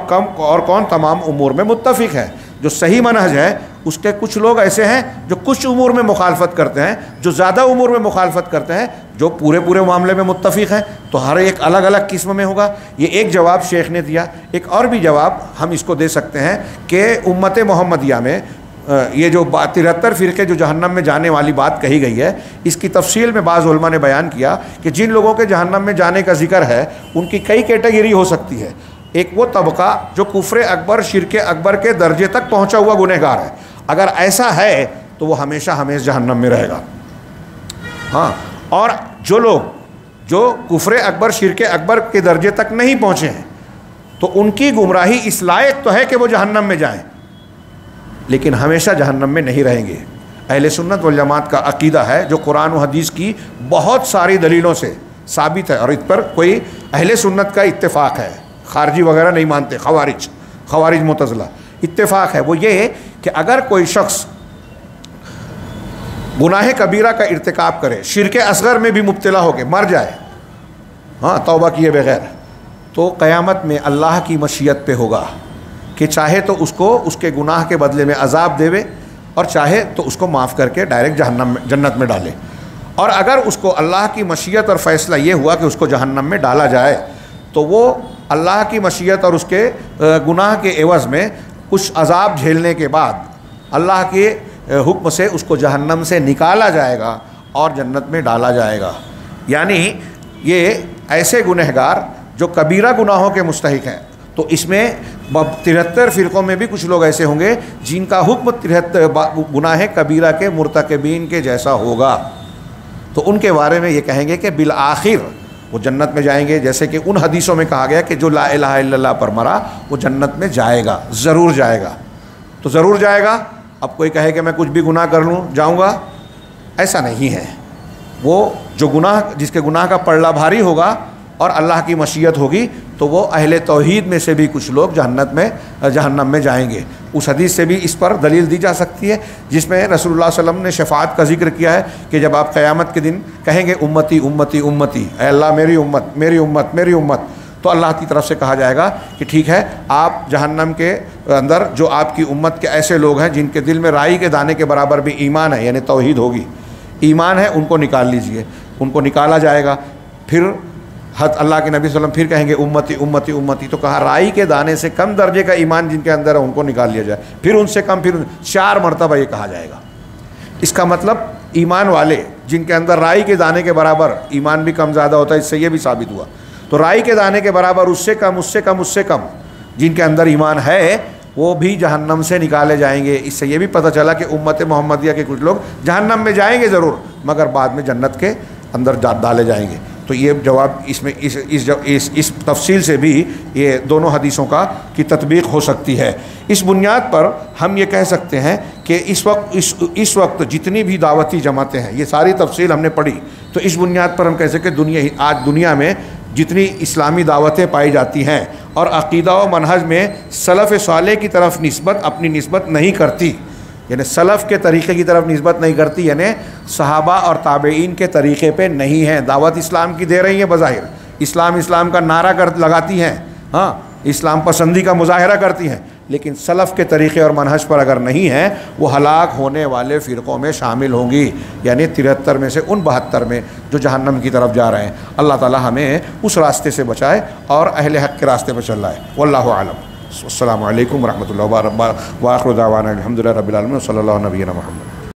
کون تمام امور میں متفق ہے. جو صحیح منہج ہے اس کے کچھ لوگ ایسے ہیں جو کچھ امور میں مخالفت کرتے ہیں، جو زیادہ امور میں مخالفت کرتے ہیں، جو پورے معاملے میں متفق ہیں. تو ہر ایک الگ الگ قسم میں ہوگا. یہ ایک جواب شیخ نے دیا. ایک اور بھی جواب ہم اس کو دے سکتے ہیں کہ امت محمدیہ میں یہ جو 73 فرقے جو جہنم میں جانے والی بات کہی گئی ہے، اس کی تفصیل میں بعض علماء نے بیان کیا کہ جن لوگوں کے جہنم میں جانے کا ذکر ہے ان کی کئی کیٹیگری ہو سکتی ہے. ایک وہ طبقہ جو کفر اکبر، شرک اکبر کے درجے تک پہنچا ہوا گنہگار ہے، اگر ایسا ہے تو وہ ہمیشہ جہنم میں رہے گا. ہاں، اور جو لوگ جو کفر اکبر، شرک اکبر کے درجے تک نہیں پہنچے ہیں تو ان کی گمراہی اس لائق تو ہے کہ وہ جہنم میں جائیں، لیکن ہمیشہ جہنم میں نہیں رہیں گے. اہل سنت والجماعت کا عقیدہ ہے جو قرآن و حدیث کی بہت ساری دلیلوں سے ثابت ہے، اور اس پر کوئی اہل سنت کا اتفاق ہے. خارجی وغیرہ نہیں مانتے، خوارج معتزلہ. اتفاق ہے وہ یہ کہ اگر کوئی شخص گناہ کبیرہ کا ارتکاب کرے، شرک اصغر میں بھی مبتلا ہو کے مر جائے، ہاں، توبہ کیے بغیر، تو قیامت میں اللہ کی مشیت پہ ہوگا کہ چاہے تو اس کو اس کے گناہ کے بدلے میں عذاب دے، اور چاہے تو اس کو معاف کر کے ڈائریکٹ جنت میں ڈالے. اور اگر اس کو اللہ کی مشیت اور فیصلہ یہ ہوا کہ اس کو جہنم میں ڈالا جائے تو وہ اللہ کی مشیت اور اس کے گناہ کے عوض میں کچھ عذاب جھیلنے کے بعد اللہ کے حکم سے اس کو جہنم سے نکالا جائے گا اور جنت میں ڈالا جائے گا. یعنی یہ ایسے گنہگار جو کبیرہ گناہوں کے مستحق ہیں. تو اس میں 73 فرقوں میں بھی کچھ لوگ ایسے ہوں گے جن کا حکم 73 گناہ کبیرہ کے مرتکبین کے جیسا ہوگا. تو ان کے بارے میں یہ کہیں گے کہ بالآخر وہ جنت میں جائیں گے، جیسے کہ ان حدیثوں میں کہا گیا کہ جو لا الہ الا اللہ پر مرا وہ جنت میں جائے گا، ضرور جائے گا. تو ضرور جائے گا. اب کوئی کہے کہ میں کچھ بھی گناہ کر لوں جاؤں گا، ایسا نہیں ہے. وہ جو گناہ، جس کے گناہ کا پلڑا بھاری ہوگا اور اللہ کی مشیت ہوگی، تو وہ اہل توحید میں سے بھی کچھ لوگ جہنم میں جائیں گے. اس حدیث سے بھی اس پر دلیل دی جا سکتی ہے جس میں رسول اللہ صلی اللہ علیہ وسلم نے شفاعت کا ذکر کیا ہے کہ جب آپ قیامت کے دن کہیں گے امتی امتی امتی، اے اللہ میری امت میری امت میری امت، تو اللہ کی طرف سے کہا جائے گا کہ ٹھیک ہے، آپ جہنم کے اندر جو آپ کی امت کے ایسے لوگ ہیں جن کے دل میں رائی کے دانے کے برابر بھی ایمان ہے، یعنی توحید ہوگی، ایمان ہے، ان کو نکال لیجئے. ان کو نکالا جائے گا. پھر اللہ کے نبی صلی اللہ علیہ وسلم پھر کہیں گے امتی امتی امتی، تو کہا رائی کے دانے سے کم درجے کا ایمان جن کے اندر ہے ان کو نکال لیا جائے. پھر ان سے کم، پھر 4 مرتبہ یہ کہا جائے گا. اس کا مطلب ایمان والے جن کے اندر رائی کے دانے کے برابر ایمان بھی کم زیادہ ہوتا ہے، اس سے یہ بھی ثابت ہوا. تو رائی کے دانے کے برابر اس سے کم اس سے کم اس سے کم جن کے اندر ایمان ہے وہ بھی جہنم سے نکالے جائیں گے. اس سے یہ بھی پتہ چلا کہ امت محمدیہ کے کچھ لوگ جہنم میں جائیں گے ضرور، مگر بعد میں جنت کے اندر ڈالے جائیں گے. تو یہ جواب اس میں اس تفصیل سے بھی یہ دونوں حدیثوں کی تطبیق ہو سکتی ہے. اس بنیاد پر ہم یہ کہہ سکتے ہیں کہ اس وقت جتنی بھی دعوتی جماعتیں ہیں، یہ ساری تفصیل ہم نے پڑھی، تو اس بنیاد پر ہم کہہ سکتے کہ آج دنیا میں جتنی اسلامی دعوتیں پائی جاتی ہیں اور عقیدہ و منہج میں سلف صالح کی طرف اپنی نسبت نہیں کرتی، یعنی سلف کے طریقے کی طرف نسبت نہیں کرتی، یعنی صحابہ اور تابعین کے طریقے پہ نہیں ہیں. دعوت اسلام کی دے رہی ہیں، بظاہر اسلام کا نعرہ لگاتی ہیں، ہاں، اسلام پسندی کا مظاہرہ کرتی ہیں، لیکن سلف کے طریقے اور منہج پر اگر نہیں ہیں وہ ہلاک ہونے والے فرقوں میں شامل ہوں گی، یعنی 73 میں سے ان 72 میں جو جہنم کی طرف جا رہے ہیں. اللہ تعالی ہمیں اس راستے سے بچائے اور اہل حق کے راستے پر چلائے. واللہ اعلم. السلام علیکم ورحمۃ اللہ وبرکاتہ، وآخر دعوانا الحمدللہ رب العالمین، صلی اللہ علیہ نبینا محمد۔